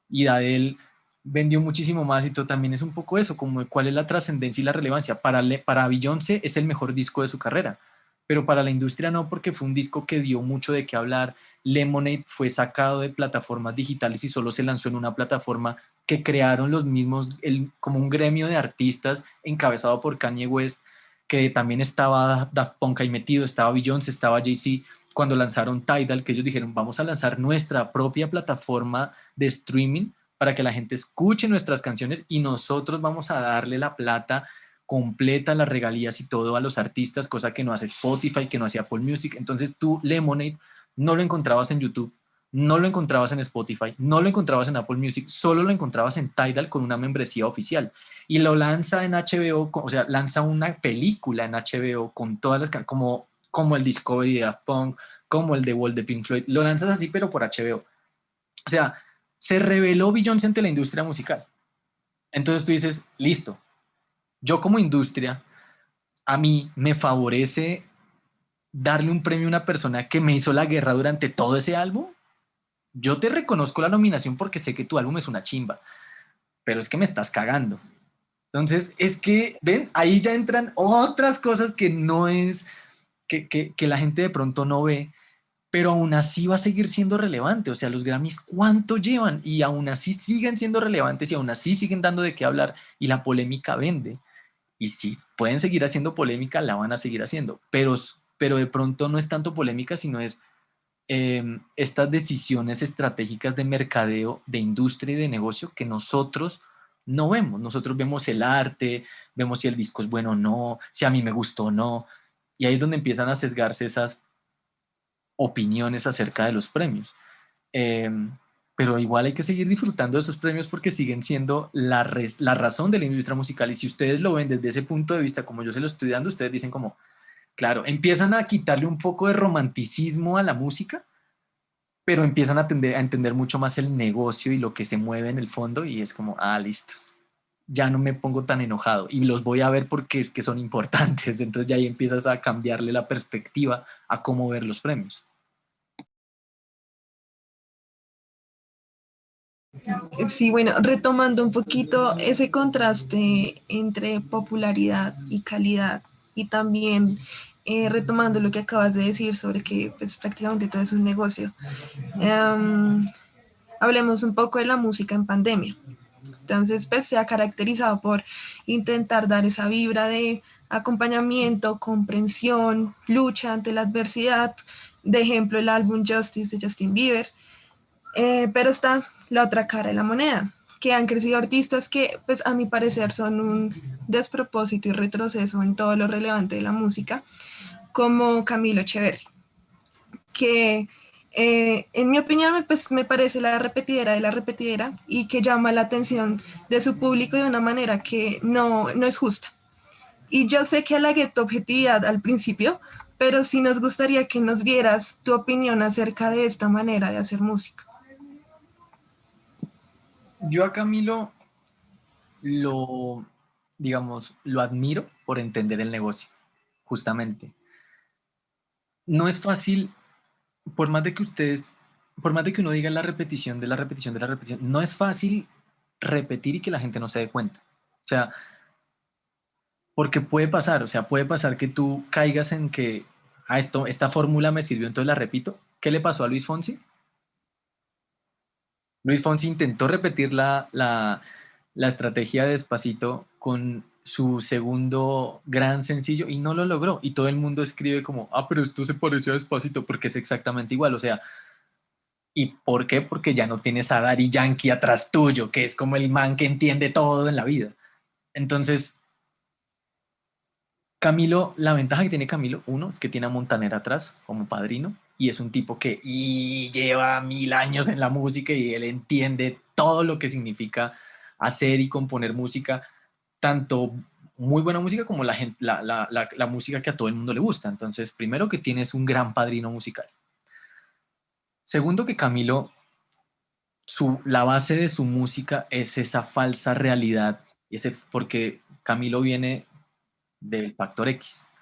Y Adele vendió muchísimo más y todo también es un poco eso, como de cuál es la trascendencia y la relevancia. Para Beyoncé es el mejor disco de su carrera, pero para la industria no, porque fue un disco que dio mucho de qué hablar. Lemonade fue sacado de plataformas digitales y solo se lanzó en una plataforma que crearon los mismos, como un gremio de artistas encabezado por Kanye West, que también estaba Daft Punk ahí metido, estaba Beyoncé, estaba Jay-Z, cuando lanzaron Tidal, que ellos dijeron, vamos a lanzar nuestra propia plataforma de streaming para que la gente escuche nuestras canciones y nosotros vamos a darle la plata completa, las regalías y todo a los artistas, cosa que no hace Spotify, que no hace Apple Music. Entonces tú, Lemonade, no lo encontrabas en YouTube, no lo encontrabas en Spotify, no lo encontrabas en Apple Music, solo lo encontrabas en Tidal con una membresía oficial. Y lo lanza en HBO, o sea, lanza una película en HBO con todas las como el Discovery de Daft Punk, como el The Wall de Pink Floyd. Lo lanzas así, pero por HBO. O sea, se reveló Beyoncé ante la industria musical. Entonces tú dices, listo, yo como industria, a mí me favorece darle un premio a una persona que me hizo la guerra durante todo ese álbum. Yo te reconozco la nominación porque sé que tu álbum es una chimba, pero es que me estás cagando. Entonces, es que, ven, ahí ya entran otras cosas que no es, que la gente de pronto no ve, pero aún así va a seguir siendo relevante. O sea, los Grammys, ¿cuánto llevan? Y aún así siguen siendo relevantes y aún así siguen dando de qué hablar y la polémica vende. Y si pueden seguir haciendo polémica, la van a seguir haciendo, pero de pronto no es tanto polémica, sino es estas decisiones estratégicas de mercadeo, de industria y de negocio que nosotros no vemos. Nosotros vemos el arte, vemos si el disco es bueno o no, si a mí me gustó o no, y ahí es donde empiezan a sesgarse esas opiniones acerca de los premios. Eh, pero igual hay que seguir disfrutando de esos premios porque siguen siendo la razón de la industria musical. Y si ustedes lo ven desde ese punto de vista, como yo se lo estoy dando, ustedes dicen como, claro, empiezan a quitarle un poco de romanticismo a la música, pero empiezan a entender mucho más el negocio y lo que se mueve en el fondo y es como, ah, listo, ya no me pongo tan enojado y los voy a ver porque es que son importantes. Entonces ya ahí empiezas a cambiarle la perspectiva a cómo ver los premios. Sí, bueno, retomando un poquito ese contraste entre popularidad y calidad y también retomando lo que acabas de decir sobre que pues, prácticamente todo es un negocio. Um, Hablemos un poco de la música en pandemia. Entonces, pues se ha caracterizado por intentar dar esa vibra de acompañamiento, comprensión, lucha ante la adversidad. De ejemplo, el álbum Justice de Justin Bieber. Pero está la otra cara de la moneda, que han crecido artistas que, pues a mi parecer, son un despropósito y retroceso en todo lo relevante de la música, como Camilo Echeverry, que en mi opinión pues, me parece la repetidera de la repetidera y que llama la atención de su público de una manera que no es justa. Y yo sé que halagué tu objetividad al principio, pero sí nos gustaría que nos dieras tu opinión acerca de esta manera de hacer música. Yo a Camilo lo, digamos, lo admiro por entender el negocio, justamente. No es fácil, por más de que ustedes, por más de que uno diga la repetición de la repetición de la repetición, no es fácil repetir y que la gente no se dé cuenta. O sea, porque puede pasar, o sea, puede pasar que tú caigas en que, esta fórmula me sirvió, entonces la repito. ¿Qué le pasó a Luis Fonsi? Luis Fonsi intentó repetir la estrategia de Despacito con su segundo gran sencillo y no lo logró. Y todo el mundo escribe como, pero esto se pareció a Despacito porque es exactamente igual. O sea, ¿y por qué? Porque ya no tienes a Daddy Yankee atrás tuyo, que es como el man que entiende todo en la vida. Entonces, Camilo, la ventaja que tiene Camilo, uno, es que tiene a Montaner atrás como padrino y es un tipo que lleva 1000 años en la música y él entiende todo lo que significa hacer y componer música, tanto muy buena música como la música que a todo el mundo le gusta. Entonces, primero que tienes un gran padrino musical. Segundo que Camilo, la base de su música es esa falsa realidad, porque Camilo viene del Factor X,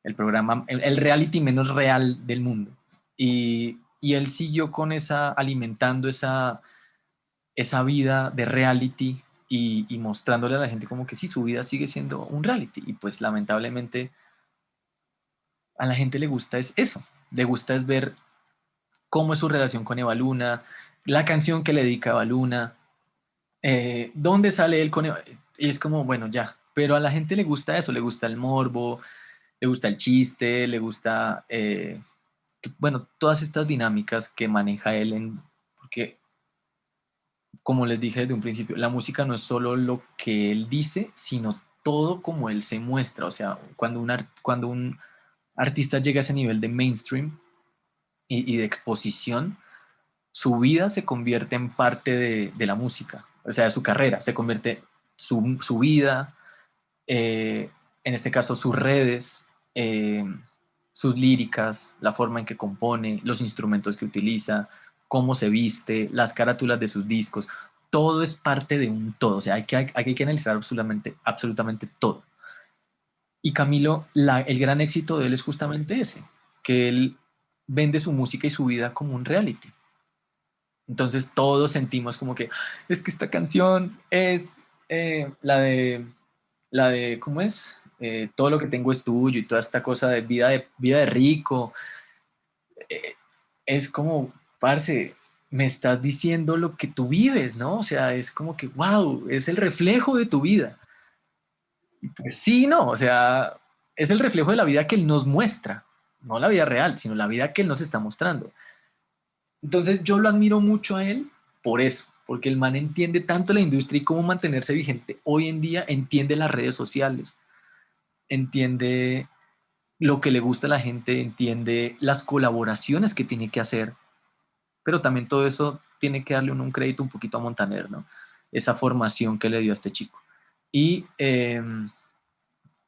el programa, el reality menos real del mundo. Y él siguió con alimentando esa vida de reality y mostrándole a la gente como que sí, su vida sigue siendo un reality. Y pues lamentablemente a la gente le gusta es eso, le gusta es ver cómo es su relación con Eva Luna, la canción que le dedica a Eva Luna, dónde sale él con Eva. Y es como, bueno, ya, pero a la gente le gusta eso, le gusta el morbo, le gusta el chiste, le gusta, bueno, todas estas dinámicas que maneja él porque, como les dije desde un principio, la música no es solo lo que él dice, sino todo como él se muestra. O sea, cuando un artista llega a ese nivel de mainstream y de exposición, su vida se convierte en parte de la música, o sea, de su carrera, se convierte su vida, en este caso sus redes, eh, sus líricas, la forma en que compone, los instrumentos que utiliza, cómo se viste, las carátulas de sus discos, todo es parte de un todo, o sea, hay que analizar absolutamente todo. Y Camilo, el gran éxito de él es justamente ese, que él vende su música y su vida como un reality. Entonces todos sentimos como que es que esta canción es la de, ¿cómo es? Todo lo que tengo es tuyo y toda esta cosa de vida de rico. Eh, es como, parce, me estás diciendo lo que tú vives, ¿no? O sea, es como que, wow, es el reflejo de tu vida. Y pues sí, no, o sea, es el reflejo de la vida que él nos muestra, no la vida real, sino la vida que él nos está mostrando. Entonces yo lo admiro mucho a él por eso, porque el man entiende tanto la industria y cómo mantenerse vigente hoy en día, entiende las redes sociales, entiende lo que le gusta a la gente, entiende las colaboraciones que tiene que hacer, pero también todo eso tiene que darle un crédito un poquito a Montaner, ¿no? Esa formación que le dio a este chico. Y,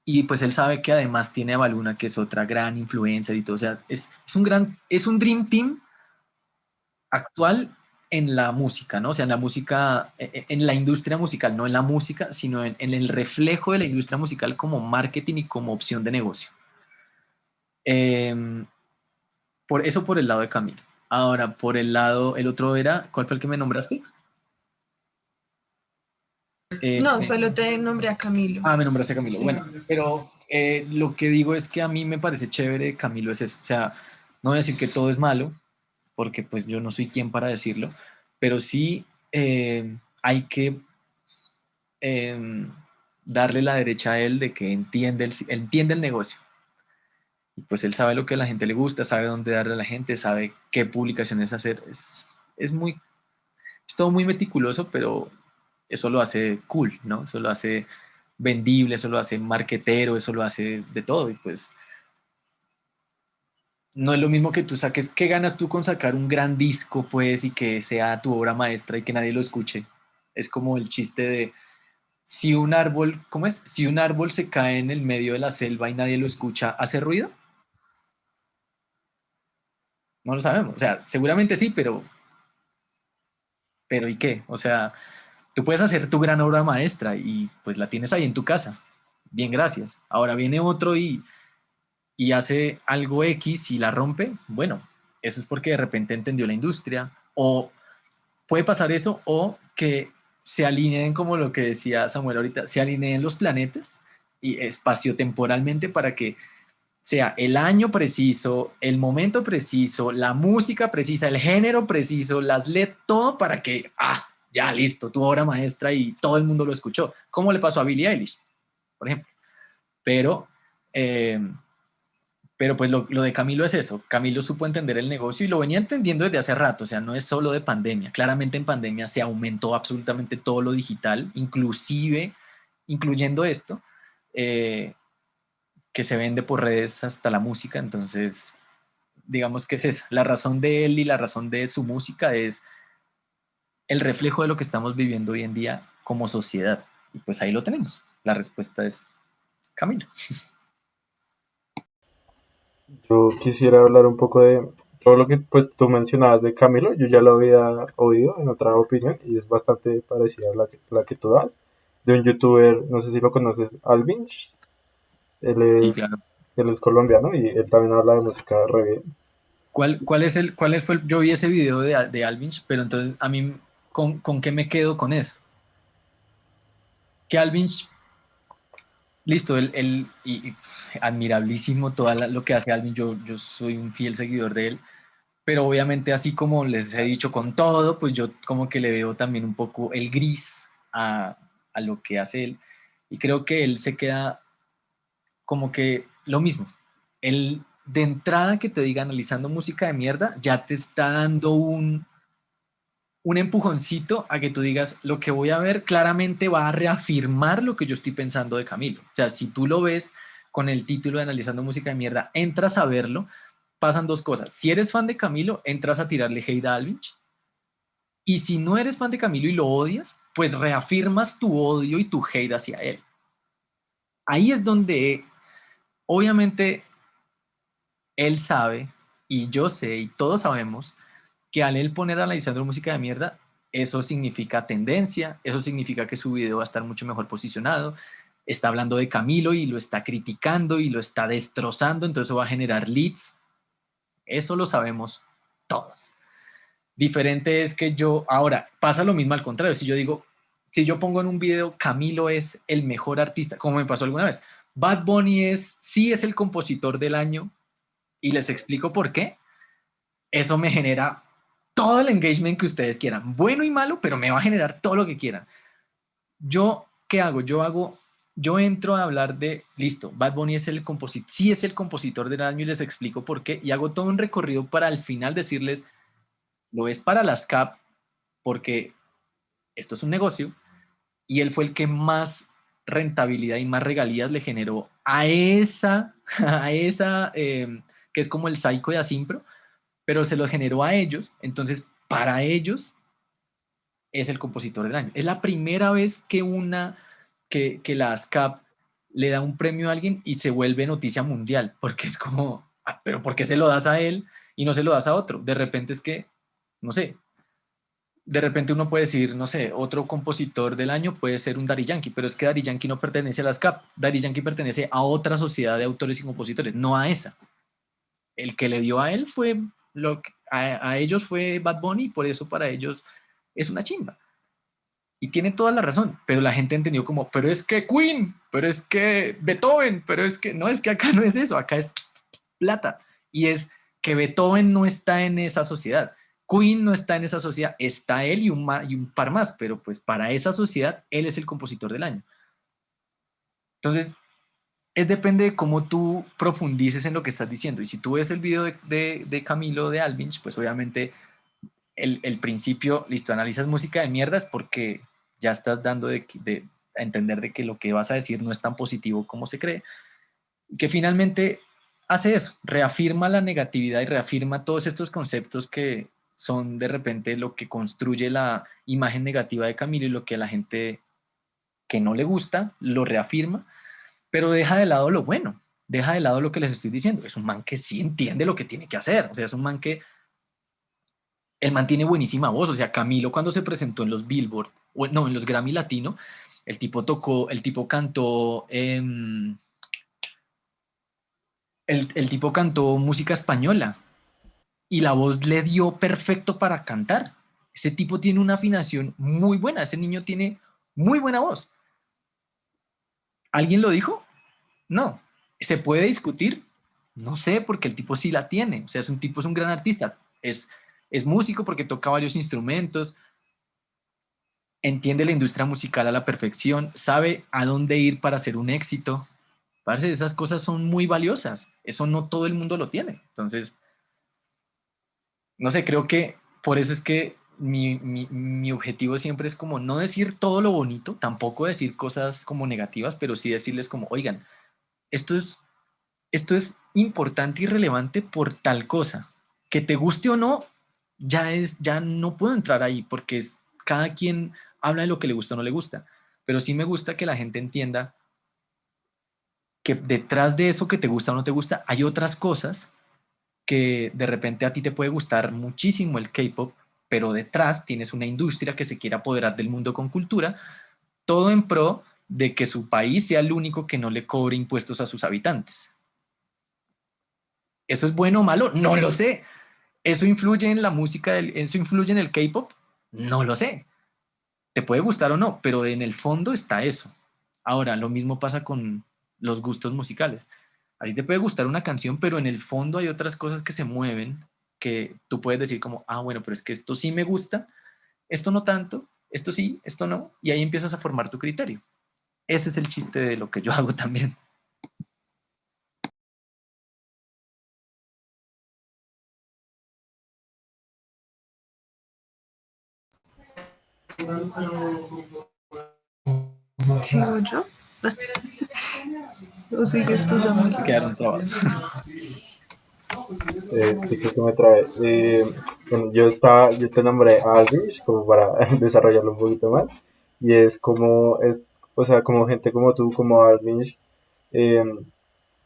y pues él sabe que además tiene a Baluna, que es otra gran influencer y todo, o sea, es un Dream Team actual en la música, ¿no? O sea, en la música, en la industria musical, no en la música, sino en el reflejo de la industria musical como marketing y como opción de negocio. Eh, por el lado de Camilo. Ahora, por el lado, el otro era, ¿cuál fue el que me nombraste? No, solo te nombré a Camilo. Me nombraste a Camilo. Sí. Bueno, pero lo que digo es que a mí me parece chévere Camilo es eso. O sea, no voy a decir que todo es malo, porque pues yo no soy quien para decirlo, pero sí hay que eh, darle la derecha a él de que entiende el negocio. Y pues él sabe lo que a la gente le gusta, sabe dónde darle a la gente, sabe qué publicaciones hacer. Es todo muy meticuloso, pero eso lo hace cool, ¿no? Eso lo hace vendible, eso lo hace marquetero, eso lo hace de todo. Y pues no es lo mismo que tú saques, ¿qué ganas tú con sacar un gran disco, pues, y que sea tu obra maestra y que nadie lo escuche? Es como el chiste de si un árbol, ¿cómo es? Si un árbol se cae en el medio de la selva y nadie lo escucha, ¿hace ruido? No lo sabemos. O sea, seguramente sí, pero ¿y qué? O sea, tú puedes hacer tu gran obra maestra y pues la tienes ahí en tu casa. Bien, gracias. Ahora viene otro y hace algo X y la rompe. Bueno, eso es porque de repente entendió la industria o puede pasar eso o que se alineen, como lo que decía Samuel ahorita, se alineen los planetas y espaciotemporalmente para que sea el año preciso, el momento preciso, la música precisa, el género preciso, las letras, todo para que, ya listo, tu obra maestra y todo el mundo lo escuchó. ¿Cómo le pasó a Billie Eilish, por ejemplo? Pero, eh, pero pues lo de Camilo es eso. Camilo supo entender el negocio y lo venía entendiendo desde hace rato, o sea, no es solo de pandemia. Claramente en pandemia se aumentó absolutamente todo lo digital, inclusive, incluyendo esto. Eh, que se vende por redes hasta la música, entonces digamos que es esa. La razón de él y la razón de su música es el reflejo de lo que estamos viviendo hoy en día como sociedad. Y pues ahí lo tenemos. La respuesta es Camilo. Yo quisiera hablar un poco de todo lo que pues tú mencionabas de Camilo. Yo ya lo había oído en otra opinión y es bastante parecida a la que tú das. De un youtuber, no sé si lo conoces, Alvinch. Él Sí, es, claro. él es colombiano y él también habla de música re bien. ¿Cuál fue yo vi ese video de Alvinch, pero entonces a mí, ¿con qué me quedo con eso? Que Alvinch, listo, y admirabilísimo todo lo que hace Alvinch, yo soy un fiel seguidor de él, pero obviamente así como les he dicho con todo, pues yo como que le veo también un poco el gris a lo que hace él, y creo que él se queda como que lo mismo. Él, de entrada que te diga analizando música de mierda, ya te está dando un empujoncito a que tú digas, lo que voy a ver claramente va a reafirmar lo que yo estoy pensando de Camilo. O sea, si tú lo ves con el título de Analizando Música de Mierda, entras a verlo, pasan dos cosas. Si eres fan de Camilo, entras a tirarle hate a Alvinch. Y si no eres fan de Camilo y lo odias, pues reafirmas tu odio y tu hate hacia él. Ahí es donde, obviamente, él sabe, y yo sé, y todos sabemos, que al él poner a Lisandro música de mierda, eso significa tendencia, eso significa que su video va a estar mucho mejor posicionado, está hablando de Camilo y lo está criticando y lo está destrozando, entonces eso va a generar leads, eso lo sabemos todos. Diferente es que yo, ahora, pasa lo mismo al contrario, si yo digo, si yo pongo en un video Camilo es el mejor artista, como me pasó alguna vez, Bad Bunny sí es el compositor del año y les explico por qué, eso me genera todo el engagement que ustedes quieran, bueno y malo, pero me va a generar todo lo que quieran. Yo, ¿qué hago? Yo entro a hablar de, listo, Bad Bunny es el compositor, sí es el compositor del año y les explico por qué, y hago todo un recorrido para al final decirles, lo es para las CAP, porque esto es un negocio, y él fue el que más rentabilidad y más regalías le generó a esa que es como el Psycho de Asimpro, pero se lo generó a ellos, entonces para ellos es el compositor del año. Es la primera vez que la ASCAP le da un premio a alguien y se vuelve noticia mundial, porque es como, pero ¿por qué se lo das a él y no se lo das a otro? De repente es que, no sé, de repente uno puede decir, no sé, otro compositor del año puede ser un Daddy Yankee, pero es que Daddy Yankee no pertenece a la ASCAP, Daddy Yankee pertenece a otra sociedad de autores y compositores, no a esa. El que le dio a él fue, a ellos fue Bad Bunny, por eso para ellos es una chimba. Y tiene toda la razón, pero la gente entendió como, pero es que Queen, pero es que Beethoven, pero es que no, es que acá no es eso, acá es plata. Y es que Beethoven no está en esa sociedad, Queen no está en esa sociedad, está él y un par más, pero pues para esa sociedad él es el compositor del año. Entonces, depende de cómo tú profundices en lo que estás diciendo. Y si tú ves el video de Camilo de Alvinch, pues obviamente el principio, listo, analizas música de mierdas porque ya estás dando a entender de que lo que vas a decir no es tan positivo como se cree, y que finalmente hace eso, reafirma la negatividad y reafirma todos estos conceptos que son de repente lo que construye la imagen negativa de Camilo y lo que a la gente que no le gusta lo reafirma, pero deja de lado lo bueno, deja de lado lo que les estoy diciendo. Es un man que sí entiende lo que tiene que hacer, o sea, es un man que el man tiene buenísima voz, o sea, Camilo cuando se presentó en los Billboard, o no, en los Grammy Latino, el tipo cantó, el tipo cantó música española y la voz le dio perfecto para cantar. Ese tipo tiene una afinación muy buena, ese niño tiene muy buena voz. ¿Alguien lo dijo? No. ¿Se puede discutir? No sé, porque el tipo sí la tiene. O sea, es un gran artista. Es músico porque toca varios instrumentos, entiende la industria musical a la perfección, sabe a dónde ir para hacer un éxito. Parce, esas cosas son muy valiosas. Eso no todo el mundo lo tiene. Entonces, no sé, creo que por eso es que mi objetivo siempre es como no decir todo lo bonito, tampoco decir cosas como negativas, pero sí decirles como, oigan, esto es, esto es importante y relevante por tal cosa. Que te guste o no, ya no puedo entrar ahí porque cada quien habla de lo que le gusta o no le gusta. Pero sí me gusta que la gente entienda que detrás de eso que te gusta o no te gusta hay otras cosas que de repente a ti te puede gustar muchísimo el K-pop, pero detrás tienes una industria que se quiere apoderar del mundo con cultura, todo en pro de que su país sea el único que no le cobre impuestos a sus habitantes. ¿Eso es bueno o malo? No lo sé. ¿Eso influye en la música, eso influye en el K-pop? No lo sé. Te puede gustar o no, pero en el fondo está eso. Ahora, lo mismo pasa con los gustos musicales. A ti te puede gustar una canción, pero en el fondo hay otras cosas que se mueven que tú puedes decir como, ah, bueno, pero es que esto sí me gusta, esto no tanto, esto sí, esto no, y ahí empiezas a formar tu criterio. Ese es el chiste de lo que yo hago también. ¿Sigo yo? ¿O sigues tú, Samuel? Se quedaron trabados. Sí, creo que me trae. Bueno, yo te nombré a Alvish como para desarrollarlo un poquito más. Y o sea, como gente como tú, como Alvish, eh,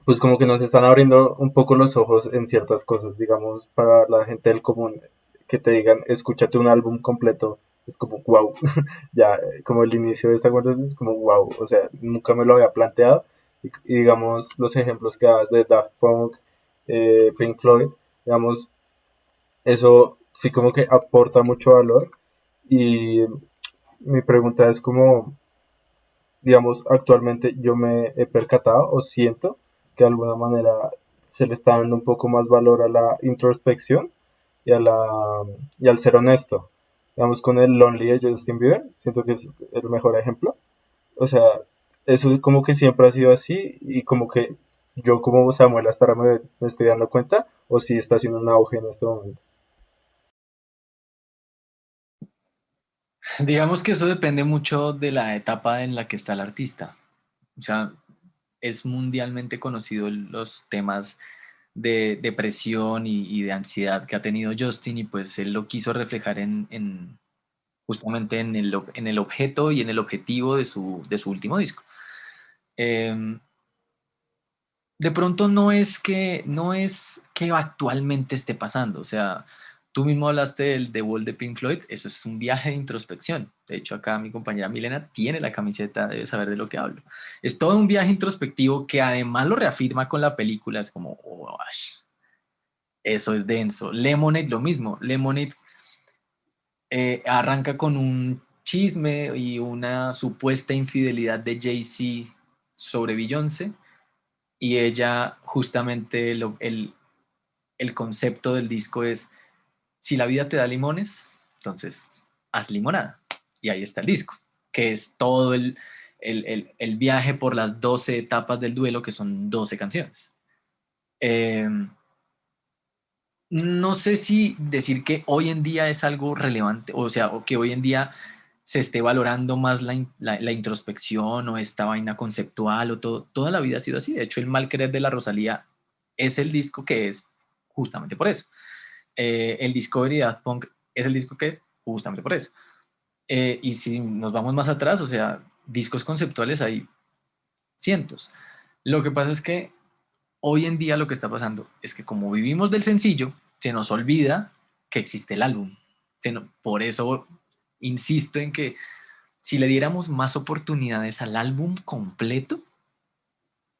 pues como que nos están abriendo un poco los ojos en ciertas cosas, digamos, para la gente del común, que te digan, escúchate un álbum completo, es como, wow, ya, como el inicio de esta conversación es como, wow, o sea, nunca me lo había planteado, y digamos, los ejemplos que das de Daft Punk, Pink Floyd, digamos, eso sí como que aporta mucho valor, y mi pregunta es como, digamos, actualmente yo me he percatado o siento que de alguna manera se le está dando un poco más valor a la introspección y y al ser honesto. Digamos, con el Lonely de Justin Bieber, siento que es el mejor ejemplo. O sea, eso como que siempre ha sido así y como que yo como Samuel hasta ahora me estoy dando cuenta o si está haciendo un auge en este momento. Digamos que eso depende mucho de la etapa en la que está el artista. O sea, es mundialmente conocido los temas de depresión y de ansiedad que ha tenido Justin y pues él lo quiso reflejar justamente en el objeto y en el objetivo de su último disco. Eh, de pronto no es que actualmente esté pasando, o sea, tú mismo hablaste del The Wall de Pink Floyd, eso es un viaje de introspección. De hecho, acá mi compañera Milena tiene la camiseta, debe saber de lo que hablo. Es todo un viaje introspectivo que además lo reafirma con la película, es como, oh, eso es denso. Lemonade, lo mismo. Lemonade arranca con un chisme y una supuesta infidelidad de Jay-Z sobre Beyoncé y ella justamente el concepto del disco es, si la vida te da limones, entonces haz limonada. Y ahí está el disco, que es todo el viaje por las 12 etapas del duelo, que son 12 canciones. Eh, no sé si decir que hoy en día es algo relevante, o sea, o que hoy en día se esté valorando más la introspección o esta vaina conceptual o todo. Toda la vida ha sido así. De hecho, el Mal Querer de la Rosalía es el disco que es justamente por eso. El Discovery de Daft Punk es el disco que es justamente por eso. Y si nos vamos más atrás, o sea, discos conceptuales hay cientos. Lo que pasa es que hoy en día lo que está pasando es que como vivimos del sencillo, se nos olvida que existe el álbum. Por eso insisto en que si le diéramos más oportunidades al álbum completo,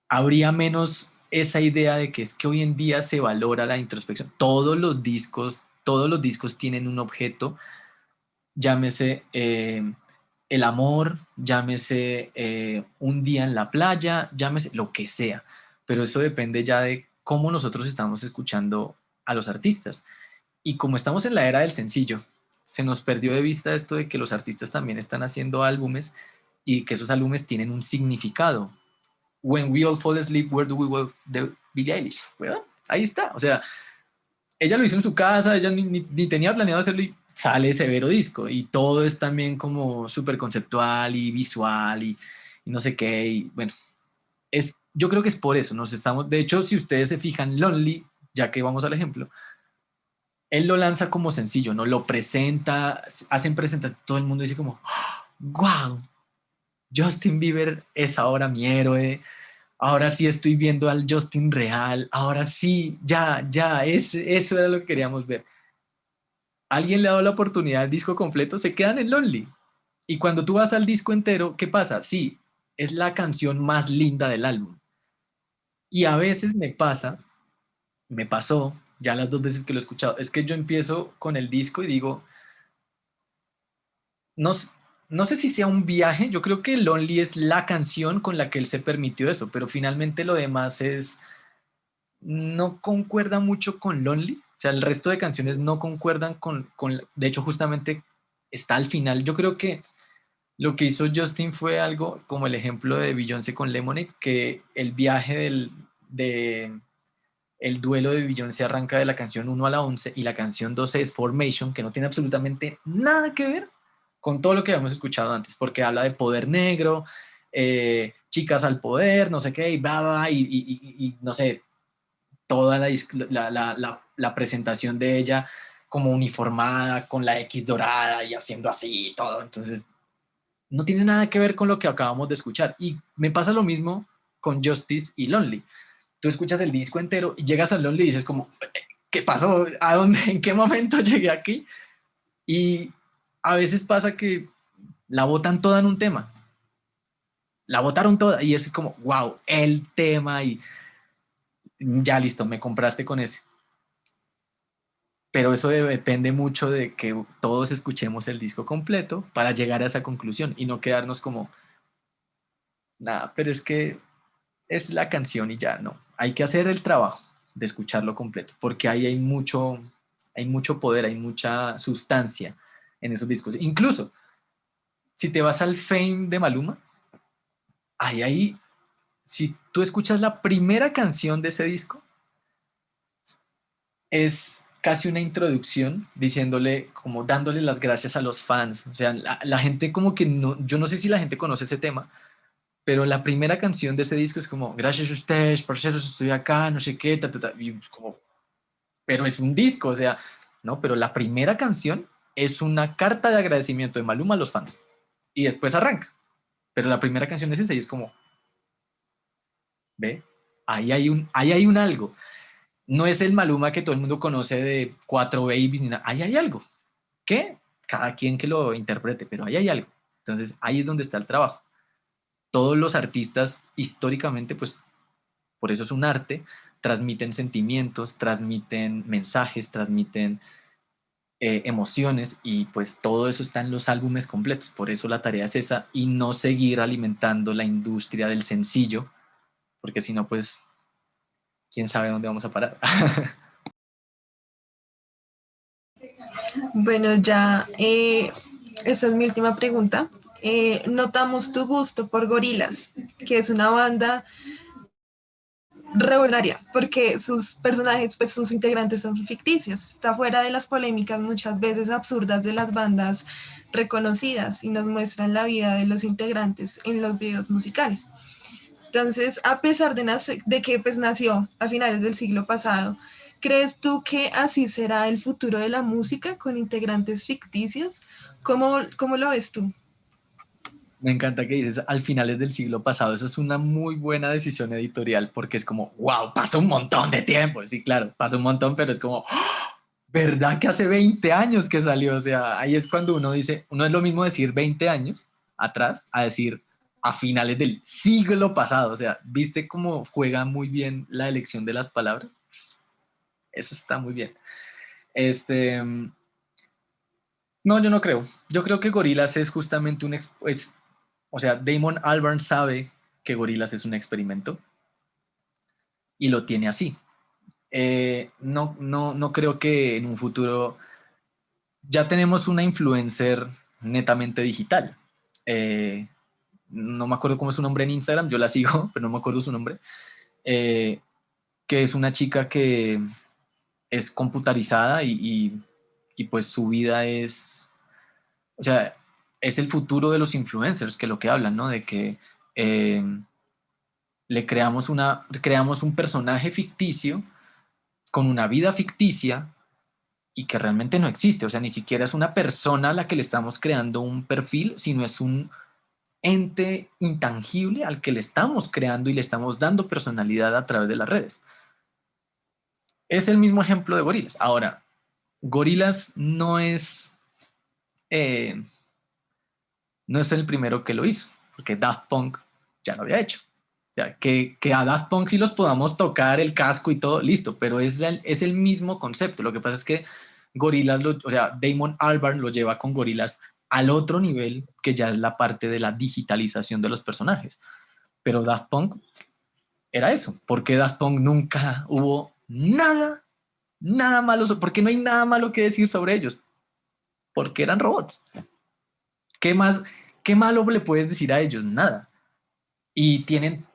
habría menos esa idea de que es que hoy en día se valora la introspección. Todos los discos tienen un objeto llámese el amor, llámese un día en la playa, llámese lo que sea, pero eso depende ya de cómo nosotros estamos escuchando a los artistas. Y como estamos en la era del sencillo, se nos perdió de vista esto de que los artistas también están haciendo álbumes y que esos álbumes tienen un significado. When we all fall asleep, where do we go? De Billie Eilish. Bueno, ahí está. O sea, ella lo hizo en su casa, ella ni tenía planeado hacerlo y sale severo disco. Y todo es también como súper conceptual y visual y no sé qué. Y bueno, yo creo que es por eso. De hecho, si ustedes se fijan, Lonely, ya que vamos al ejemplo, él lo lanza como sencillo, ¿no? Lo presenta, hacen presentación, todo el mundo dice como, wow, Justin Bieber es ahora mi héroe, ahora sí estoy viendo al Justin real, ahora sí, ya, eso era lo que queríamos ver. Alguien le ha dado la oportunidad al disco completo, se quedan en Lonely. Y cuando tú vas al disco entero, ¿qué pasa? Sí, es la canción más linda del álbum. Y a veces me pasó, ya las 2 veces que lo he escuchado, es que yo empiezo con el disco y digo, no, no sé si sea un viaje, yo creo que Lonely es la canción con la que él se permitió eso, pero finalmente lo demás no concuerda mucho con Lonely, o sea, el resto de canciones no concuerdan de hecho justamente está al final, yo creo que lo que hizo Justin fue algo como el ejemplo de Beyoncé con Lemonade, que el viaje el duelo de Beyoncé arranca de la canción 1 a la 11 y la canción 12 es Formation, que no tiene absolutamente nada que ver con todo lo que habíamos escuchado antes, porque habla de poder negro, chicas al poder, no sé qué, y bla, bla, y no sé, toda la presentación de ella como uniformada, con la X dorada y haciendo así y todo. Entonces, no tiene nada que ver con lo que acabamos de escuchar. Y me pasa lo mismo con Justice y Lonely. Tú escuchas el disco entero y llegas a Lonely y dices como, ¿qué pasó? ¿A dónde? ¿En qué momento llegué aquí? Y a veces pasa que la botan toda en un tema. La botaron toda y es como, wow, el tema y ya listo, me compraste con ese. Pero eso depende mucho de que todos escuchemos el disco completo para llegar a esa conclusión y no quedarnos como, nada, pero es que es la canción y ya, no. Hay que hacer el trabajo de escucharlo completo, porque ahí hay mucho poder, hay mucha sustancia en esos discos. Incluso, si te vas al Fame de Maluma, ahí, si tú escuchas la primera canción de ese disco, es casi una introducción diciéndole, como dándole las gracias a los fans. O sea, la gente como que no, yo no sé si la gente conoce ese tema, pero la primera canción de ese disco es como, gracias a ustedes, parceros, estoy acá, no sé qué, y es como, pero es un disco, o sea, no, pero la primera canción es una carta de agradecimiento de Maluma a los fans, y después arranca, pero la primera canción es esa y es como, ve, ahí hay un algo, no es el Maluma que todo el mundo conoce de Cuatro Babies, ni nada, ahí hay algo, que cada quien que lo interprete, pero ahí hay algo, entonces ahí es donde está el trabajo. Todos los artistas históricamente, pues por eso es un arte, transmiten sentimientos, transmiten mensajes, transmiten emociones y pues todo eso está en los álbumes completos. Por eso la tarea es esa y no seguir alimentando la industria del sencillo, porque si no, pues, quién sabe dónde vamos a parar. Bueno, ya, esa es mi última pregunta. Notamos tu gusto por Gorilas, que es una banda revolucionaria, porque sus personajes, pues sus integrantes son ficticios. Está fuera de las polémicas muchas veces absurdas de las bandas reconocidas y nos muestran la vida de los integrantes en los videos musicales. Entonces, a pesar de que pues, nació a finales del siglo pasado, ¿crees tú que así será el futuro de la música con integrantes ficticios? ¿Cómo lo ves tú? Me encanta que dices al finales del siglo pasado. Eso es una muy buena decisión editorial porque es como, wow, pasó un montón de tiempo. Sí, claro, pasó un montón, pero es como, ¡ah! ¿Verdad que hace 20 años que salió? O sea, ahí es cuando uno dice, uno es lo mismo decir 20 años atrás a decir a finales del siglo pasado. O sea, ¿viste cómo juega muy bien la elección de las palabras? Eso está muy bien. Este, No, yo no creo. Yo creo que Gorillaz es justamente o sea, Damon Albarn sabe que Gorillaz es un experimento y lo tiene así. No creo que en un futuro ya tenemos una influencer netamente digital. Eh, no me acuerdo cómo es su nombre en Instagram, yo la sigo, pero no me acuerdo su nombre. Eh, que es una chica que es computarizada y pues su vida es, o sea, es el futuro de los influencers, que lo que hablan, ¿no? De que eh, creamos un personaje ficticio con una vida ficticia y que realmente no existe. O sea, ni siquiera es una persona a la que le estamos creando un perfil, sino es un ente intangible al que le estamos creando y le estamos dando personalidad a través de las redes. Es el mismo ejemplo de Gorillaz. Ahora, Gorillaz eh, no es el primero que lo hizo, porque Daft Punk ya lo había hecho. O sea, que a Daft Punk sí los podamos tocar el casco y todo, listo, pero es el mismo concepto. Lo que pasa es que Gorillaz, o sea, Damon Albarn lo lleva con Gorillaz al otro nivel, que ya es la parte de la digitalización de los personajes. Pero Daft Punk era eso. Porque Daft Punk nunca hubo nada malo? Porque no hay nada malo que decir sobre ellos. Porque eran robots. ¿Qué más, qué malo le puedes decir a ellos? Nada. Y tienen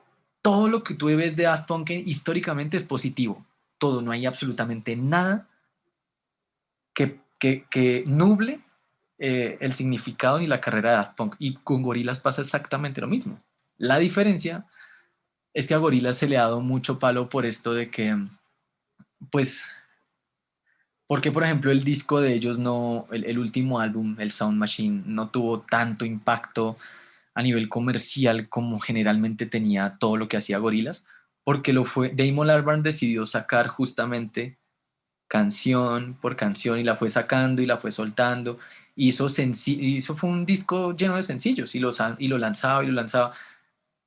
todo lo que tú ves de Daft Punk que históricamente es positivo. Todo, no hay absolutamente nada que nuble el significado ni la carrera de Daft Punk. Y con Gorillaz pasa exactamente lo mismo. La diferencia es que a Gorillaz se le ha dado mucho palo por esto de que, pues, porque por ejemplo el disco de ellos no, el último álbum, el Sound Machine, no tuvo tanto impacto a nivel comercial como generalmente tenía todo lo que hacía Gorillaz, porque lo fue, Damon Albarn decidió sacar justamente canción por canción y la fue sacando y la fue soltando. Hizo fue un disco lleno de sencillos y lo lanzaba y lo lanzaba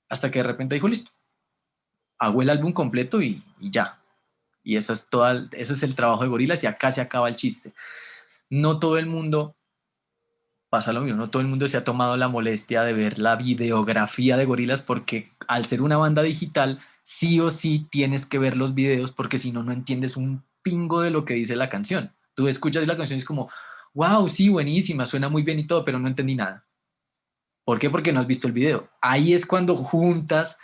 hasta que de repente dijo, listo, hago el álbum completo y ya. Y eso es el trabajo de Gorillaz y acá se acaba el chiste. No todo el mundo pasa lo mismo, no todo el mundo se ha tomado la molestia de ver la videografía de Gorillaz porque al ser una banda digital, sí o sí tienes que ver los videos porque si no, no entiendes un pingo de lo que dice la canción. Tú escuchas la canción y es como, wow, sí, buenísima, suena muy bien y todo, pero no entendí nada. ¿Por qué? Porque no has visto el video. Ahí es cuando juntas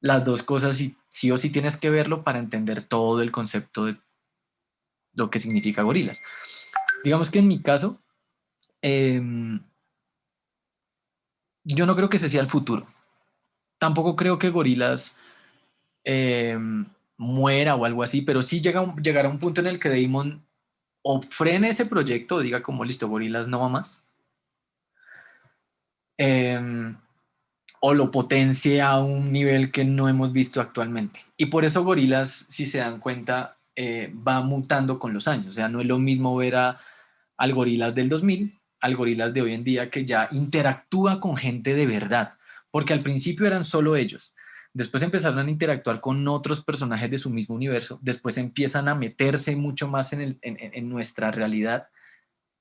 las dos cosas y sí o sí tienes que verlo para entender todo el concepto de lo que significa Gorillaz. Digamos que en mi caso, eh, yo no creo que ese sea el futuro. Tampoco creo que Gorillaz eh, muera o algo así, pero sí llegará un punto en el que Damon o frene ese proyecto o diga como listo, Gorillaz no va más, eh, o lo potencie a un nivel que no hemos visto actualmente. Y por eso Gorillaz, si se dan cuenta, va mutando con los años. O sea, no es lo mismo ver al Gorillaz del 2000 al Gorillaz de hoy en día que ya interactúa con gente de verdad, porque al principio eran solo ellos. Después empezaron a interactuar con otros personajes de su mismo universo, después empiezan a meterse mucho más en nuestra realidad,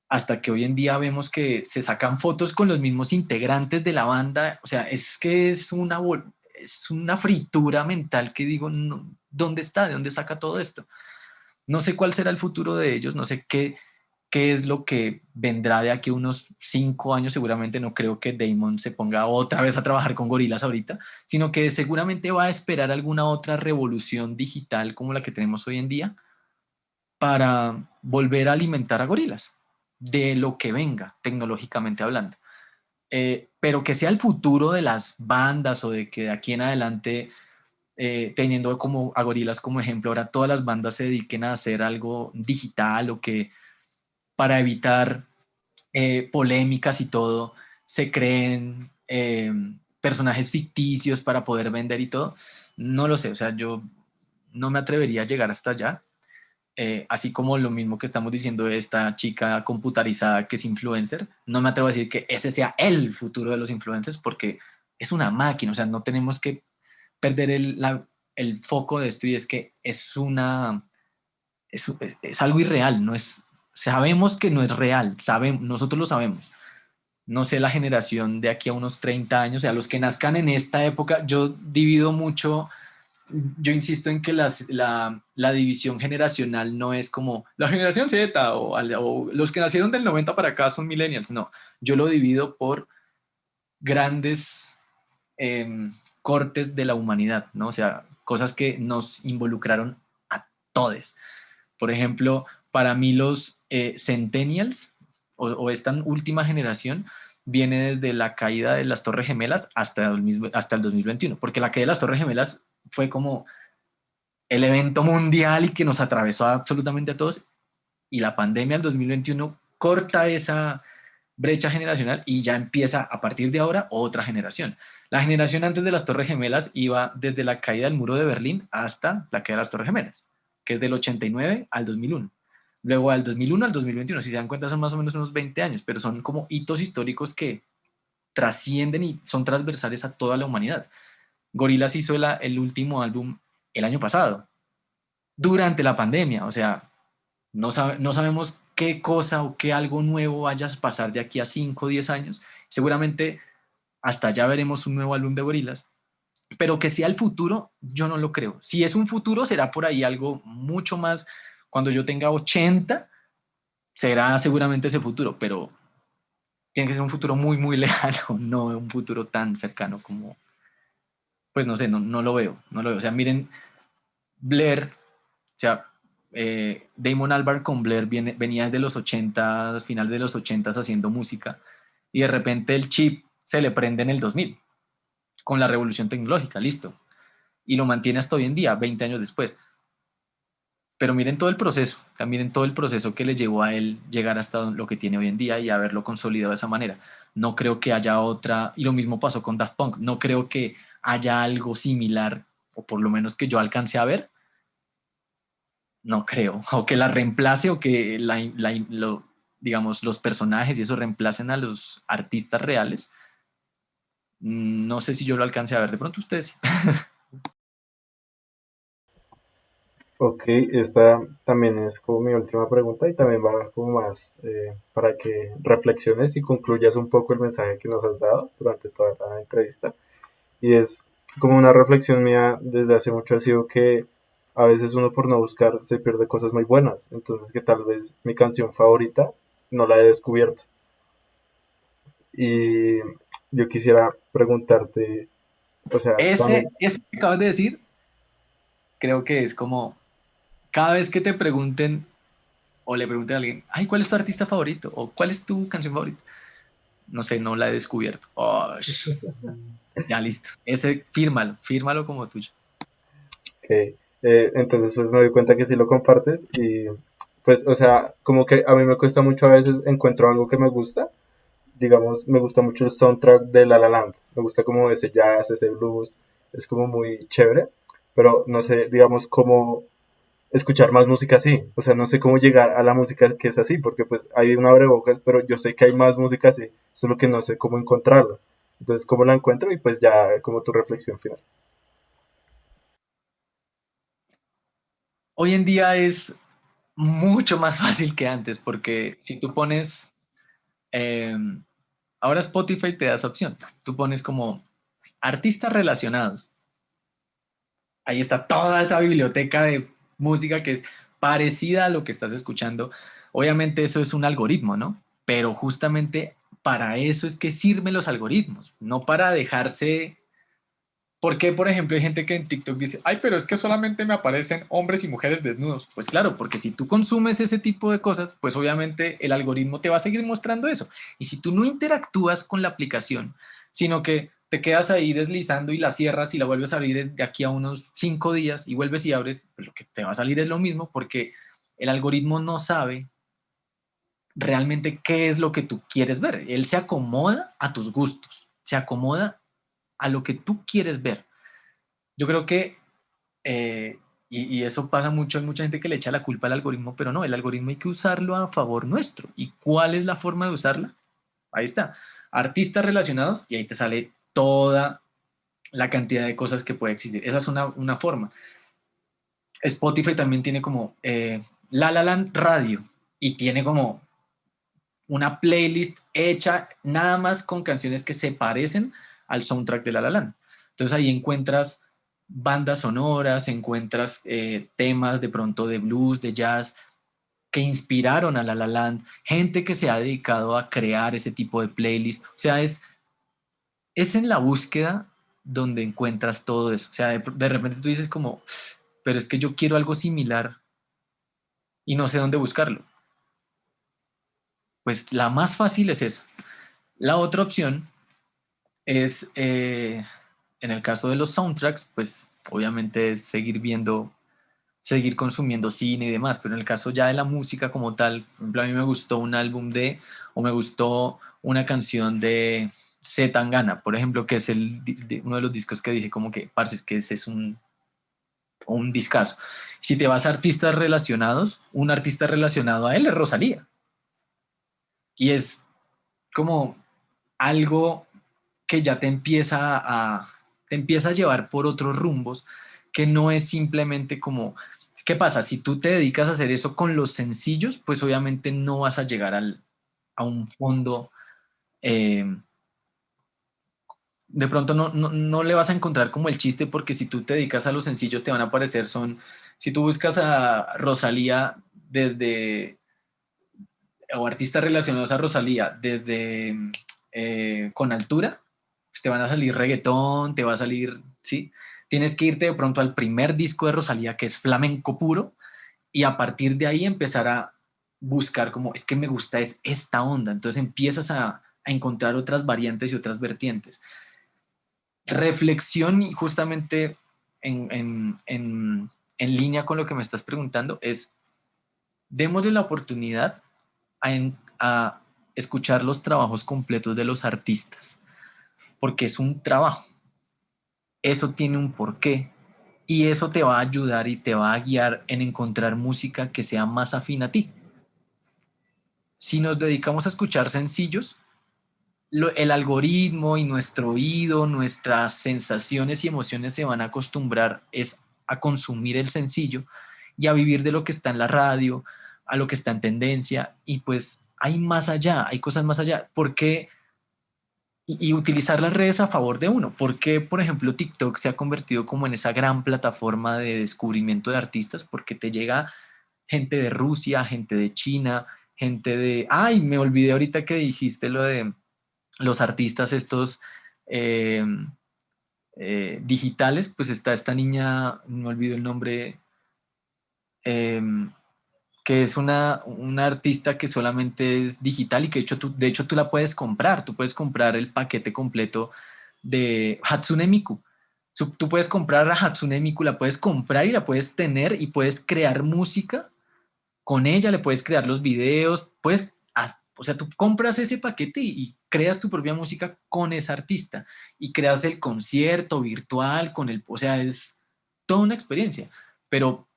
hasta que hoy en día vemos que se sacan fotos con los mismos integrantes de la banda. O sea, es que es una fritura mental que digo, no, ¿dónde está? ¿De dónde saca todo esto? No sé cuál será el futuro de ellos, no sé qué es lo que vendrá de aquí a unos 5 años. Seguramente no creo que Damon se ponga otra vez a trabajar con gorilas ahorita, sino que seguramente va a esperar alguna otra revolución digital como la que tenemos hoy en día para volver a alimentar a gorilas de lo que venga tecnológicamente hablando. Pero que sea el futuro de las bandas o de que de aquí en adelante, teniendo como a gorilas como ejemplo, ahora todas las bandas se dediquen a hacer algo digital o que para evitar polémicas y todo, se creen personajes ficticios para poder vender y todo. No lo sé, o sea, yo no me atrevería a llegar hasta allá. Así como lo mismo que estamos diciendo de esta chica computarizada que es influencer, no me atrevo a decir que ese sea el futuro de los influencers porque es una máquina, o sea, no tenemos que perder el foco de esto y es que es algo irreal, no es, o sabemos que no es real, nosotros lo sabemos. No sé la generación de aquí a unos 30 años, o sea, los que nazcan en esta época, yo divido mucho, yo insisto en que la división generacional no es como la generación Z o los que nacieron del 90 para acá son millennials, no, yo lo divido por grandes cortes de la humanidad, ¿no? O sea, cosas que nos involucraron a todos. Por ejemplo, para mí los centennials o esta última generación viene desde la caída de las Torres Gemelas hasta el 2021, porque la caída de las Torres Gemelas fue como el evento mundial y que nos atravesó absolutamente a todos, y la pandemia del 2021 corta esa brecha generacional y ya empieza a partir de ahora otra generación. La generación antes de las Torres Gemelas iba desde la caída del muro de Berlín hasta la caída de las Torres Gemelas, que es del 89 al 2001. Luego al 2001 al 2021, si se dan cuenta son más o menos unos 20 años, pero son como hitos históricos que trascienden y son transversales a toda la humanidad. Gorillaz hizo el último álbum el año pasado, durante la pandemia, o sea, no sabemos qué cosa o qué algo nuevo vaya a pasar de aquí a 5 o 10 años. Seguramente hasta allá veremos un nuevo álbum de Gorillaz, pero que sea el futuro, yo no lo creo. Si es un futuro, será por ahí algo mucho más, cuando yo tenga 80, será seguramente ese futuro, pero tiene que ser un futuro muy, muy lejano, no un futuro tan cercano como, pues no sé, no lo veo, no lo veo. O sea, miren, Blair, o sea, Damon Albarn con Blair venía desde los 80, finales de los 80 haciendo música, y de repente el chip se le prende en el 2000 con la revolución tecnológica, listo, y lo mantiene hasta hoy en día, 20 años después. Pero miren todo el proceso, o sea, miren todo el proceso que le llevó a él llegar hasta lo que tiene hoy en día y haberlo consolidado de esa manera. No creo que haya otra, y lo mismo pasó con Daft Punk, no creo que haya algo similar, o por lo menos que yo alcance a ver, no creo, o que la reemplace o que digamos, los personajes y eso reemplacen a los artistas reales. No sé si yo lo alcance a ver, de pronto ustedes sí. Ok, esta también es como mi última pregunta y también va como más para que reflexiones y concluyas un poco el mensaje que nos has dado durante toda la entrevista. Y es como una reflexión mía desde hace mucho ha sido que a veces uno por no buscar se pierde cosas muy buenas. Entonces que tal vez mi canción favorita no la he descubierto. Y yo quisiera preguntarte, o sea, también, Eso que acabas de decir, creo que es como cada vez que te pregunten o le pregunten a alguien, ay, ¿cuál es tu artista favorito? O ¿cuál es tu canción favorita? No sé, no la he descubierto. Oh, ya listo. Ese, fírmalo como tuyo. que entonces pues me doy cuenta que sí lo compartes y pues, o sea, como que a mí me cuesta mucho a veces encuentro algo que me gusta. Digamos, me gusta mucho el soundtrack de La La Land. Me gusta como ese jazz, ese blues, es como muy chévere, pero no sé, digamos, cómo escuchar más música así. O sea, no sé cómo llegar a la música que es así, porque pues hay un abrebocas, pero yo sé que hay más música así, solo que no sé cómo encontrarla. Entonces, ¿cómo la encuentro? Y pues ya como tu reflexión final. Hoy en día es mucho más fácil que antes, porque si tú pones, eh, ahora Spotify te da esa opción. Tú pones como artistas relacionados. Ahí está toda esa biblioteca de música que es parecida a lo que estás escuchando. Obviamente eso es un algoritmo, ¿no? Pero justamente para eso es que sirven los algoritmos, no para dejarse. ¿Por qué, por ejemplo, hay gente que en TikTok dice, ay, pero es que solamente me aparecen hombres y mujeres desnudos? Pues claro, porque si tú consumes ese tipo de cosas, pues obviamente el algoritmo te va a seguir mostrando eso. Y si tú no interactúas con la aplicación, sino que te quedas ahí deslizando y la cierras y la vuelves a abrir de aquí a unos 5 días y vuelves y abres, pues lo que te va a salir es lo mismo porque el algoritmo no sabe realmente qué es lo que tú quieres ver. Él se acomoda a tus gustos, se acomoda a lo que tú quieres ver. Yo creo que, y eso pasa mucho, hay mucha gente que le echa la culpa al algoritmo, pero no, el algoritmo hay que usarlo a favor nuestro. ¿Y cuál es la forma de usarla? Ahí está, artistas relacionados y ahí te sale toda la cantidad de cosas que puede existir. Esa es una forma. Spotify también tiene como La La Land Radio. y tiene como una playlist hecha nada más con canciones que se parecen al soundtrack de La La Land. Entonces ahí encuentras bandas sonoras, encuentras temas de pronto de blues, de jazz, que inspiraron a La La Land, gente que se ha dedicado a crear ese tipo de playlist. O sea, es en la búsqueda donde encuentras todo eso. O sea, de repente tú dices como, pero es que yo quiero algo similar y no sé dónde buscarlo. Pues la más fácil es esa. La otra opción es, en el caso de los soundtracks, pues obviamente es seguir viendo, seguir consumiendo cine y demás, pero en el caso ya de la música como tal, por ejemplo, a mí me gustó un álbum o me gustó una canción de C. Tangana, por ejemplo, que es uno de los discos que dije como que, parce, es que ese es un discazo. Si te vas a artistas relacionados, un artista relacionado a él es Rosalía. Y es como algo que ya te empieza a llevar por otros rumbos, que no es simplemente como, ¿qué pasa? Si tú te dedicas a hacer eso con los sencillos, pues obviamente no vas a llegar a un fondo, eh, de pronto no le vas a encontrar como el chiste, porque si tú te dedicas a los sencillos te van a aparecer si tú buscas a Rosalía o artistas relacionados a Rosalía desde Con Altura, pues te van a salir reggaetón, te va a salir, ¿sí? Tienes que irte de pronto al primer disco de Rosalía, que es flamenco puro, y a partir de ahí empezar a buscar como, es que me gusta es esta onda, entonces empiezas a encontrar otras variantes y otras vertientes. Reflexión, y justamente en línea con lo que me estás preguntando, es démosle la oportunidad a escuchar los trabajos completos de los artistas, porque es un trabajo, eso tiene un porqué y eso te va a ayudar y te va a guiar en encontrar música que sea más afín a ti. Si nos dedicamos a escuchar sencillos, el algoritmo y nuestro oído, nuestras sensaciones y emociones se van a acostumbrar es a consumir el sencillo y a vivir de lo que está en la radio, a lo que está en tendencia, y pues hay más allá, hay cosas más allá. ¿Por qué? Y utilizar las redes a favor de uno. ¿Por qué, por ejemplo, TikTok se ha convertido como en esa gran plataforma de descubrimiento de artistas? Porque te llega gente de Rusia, gente de China, gente de... Ay, me olvidé ahorita que dijiste lo de los artistas estos eh, digitales, pues está esta niña, no me olvido el nombre, eh, que es una artista que solamente es digital y que de hecho tú la puedes comprar, tú puedes comprar el paquete completo de Hatsune Miku. Tú puedes comprar a Hatsune Miku, la puedes comprar y la puedes tener y puedes crear música con ella, le puedes crear los videos, o sea, tú compras ese paquete y creas tu propia música con esa artista y creas el concierto virtual o sea, es toda una experiencia, pero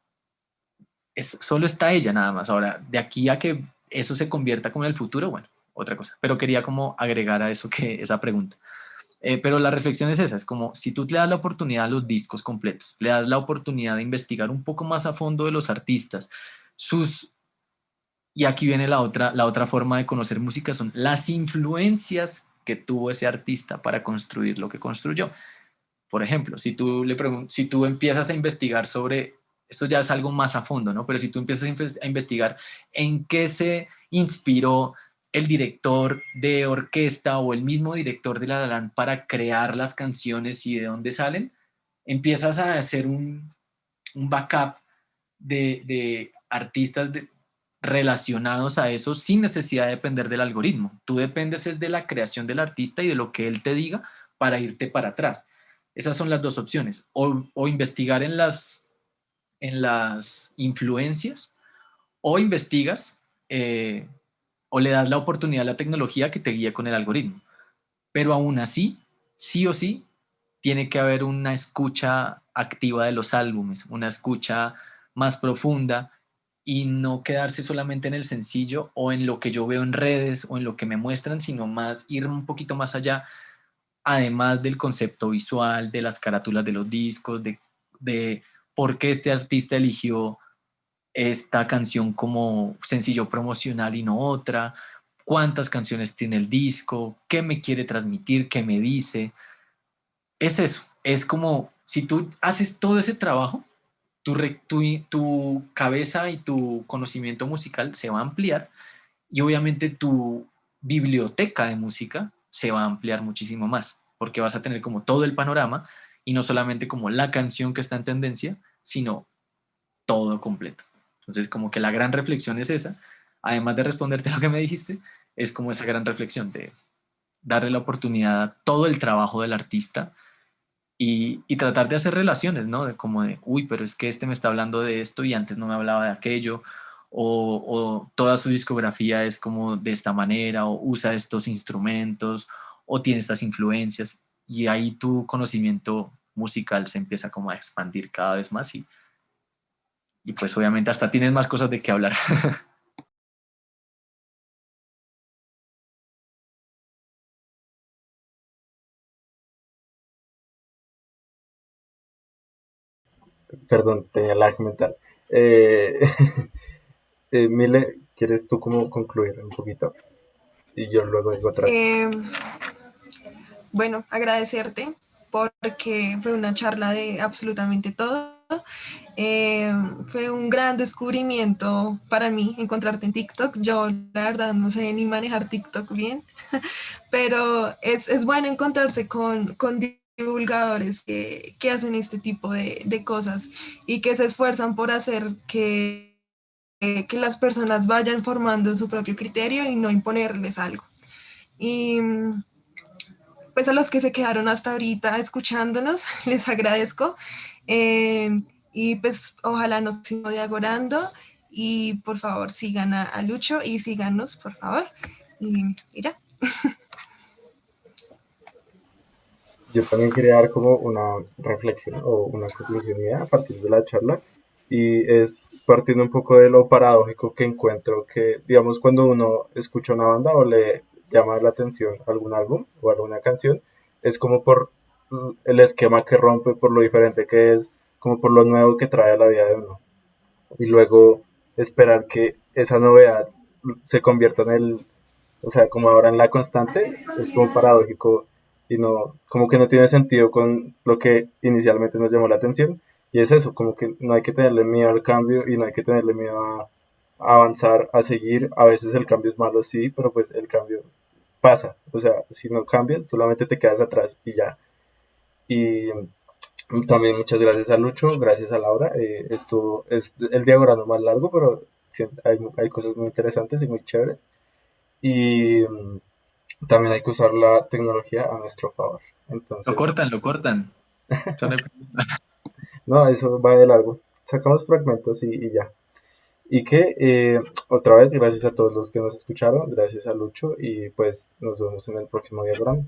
solo está ella nada más. Ahora, de aquí a que eso se convierta como en el futuro, bueno, otra cosa, pero quería como agregar a eso esa pregunta. Pero la reflexión es esa, es como si tú le das la oportunidad a los discos completos, le das la oportunidad de investigar un poco más a fondo de los artistas, sus y aquí viene la otra forma de conocer música, son las influencias que tuvo ese artista para construir lo que construyó. Por ejemplo, si tú empiezas a investigar sobre, esto ya es algo más a fondo, ¿no? Pero si tú empiezas a investigar en qué se inspiró el director de orquesta o el mismo director de La La Land para crear las canciones y de dónde salen, empiezas a hacer un backup de artistas relacionados a eso sin necesidad de depender del algoritmo. Tú dependes es de la creación del artista y de lo que él te diga para irte para atrás. Esas son las dos opciones. O investigar en las influencias, o investigas o le das la oportunidad a la tecnología que te guíe con el algoritmo. Pero aún así, sí o sí, tiene que haber una escucha activa de los álbumes, una escucha más profunda y no quedarse solamente en el sencillo o en lo que yo veo en redes o en lo que me muestran, sino más ir un poquito más allá, además del concepto visual, de las carátulas de los discos, de por qué este artista eligió esta canción como sencillo promocional y no otra, cuántas canciones tiene el disco, qué me quiere transmitir, qué me dice. Es eso, es como si tú haces todo ese trabajo, tu cabeza y tu conocimiento musical se va a ampliar y obviamente tu biblioteca de música se va a ampliar muchísimo más, porque vas a tener como todo el panorama y no solamente como la canción que está en tendencia, sino todo completo. Entonces, como que la gran reflexión es esa, además de responderte lo que me dijiste, es como esa gran reflexión de darle la oportunidad a todo el trabajo del artista y tratar de hacer relaciones, ¿no? De como de, uy, pero es que este me está hablando de esto y antes no me hablaba de aquello, o toda su discografía es como de esta manera, o usa estos instrumentos, o tiene estas influencias, y ahí tu conocimiento musical se empieza como a expandir cada vez más y pues obviamente hasta tienes más cosas de qué hablar. Perdón, tenía lag mental. Eh, Mile, ¿quieres tú como concluir un poquito? Y yo luego digo otra cosa. Eh, bueno, agradecerte porque fue una charla de absolutamente todo. Fue un gran descubrimiento para mí encontrarte en TikTok. Yo la verdad no sé ni manejar TikTok bien, pero es bueno encontrarse con divulgadores que hacen este tipo de cosas y que se esfuerzan por hacer que las personas vayan formando su propio criterio y no imponerles algo. Y pues a los que se quedaron hasta ahorita escuchándonos, les agradezco. Eh, y pues ojalá nos sigamos diagorando y por favor sigan a Lucho y síganos, por favor. Y ya. Yo también quería dar como una reflexión o una conclusión mía a partir de la charla y es partiendo un poco de lo paradójico que encuentro que, digamos, cuando uno escucha una banda o le llama la atención algún álbum o alguna canción, es como por el esquema que rompe, por lo diferente que es, como por lo nuevo que trae a la vida de uno. Y luego esperar que esa novedad se convierta en el, o sea, como ahora en la constante, es como paradójico y no, como que no tiene sentido con lo que inicialmente nos llamó la atención. Y es eso, como que no hay que tenerle miedo al cambio y no hay que tenerle miedo a avanzar, a seguir. A veces el cambio es malo, sí, pero pues el cambio pasa. O sea, si no cambias, solamente te quedas atrás y ya. Y también muchas gracias a Lucho, gracias a Laura. Esto es el diagrama más largo, pero sí, hay cosas muy interesantes y muy chéveres. Y también hay que usar la tecnología a nuestro favor. Lo Entonces, cortan, lo cortan. Son no, eso va de largo. Sacamos fragmentos y ya. Y que otra vez, gracias a todos los que nos escucharon, gracias a Lucho y pues nos vemos en el próximo diagrama.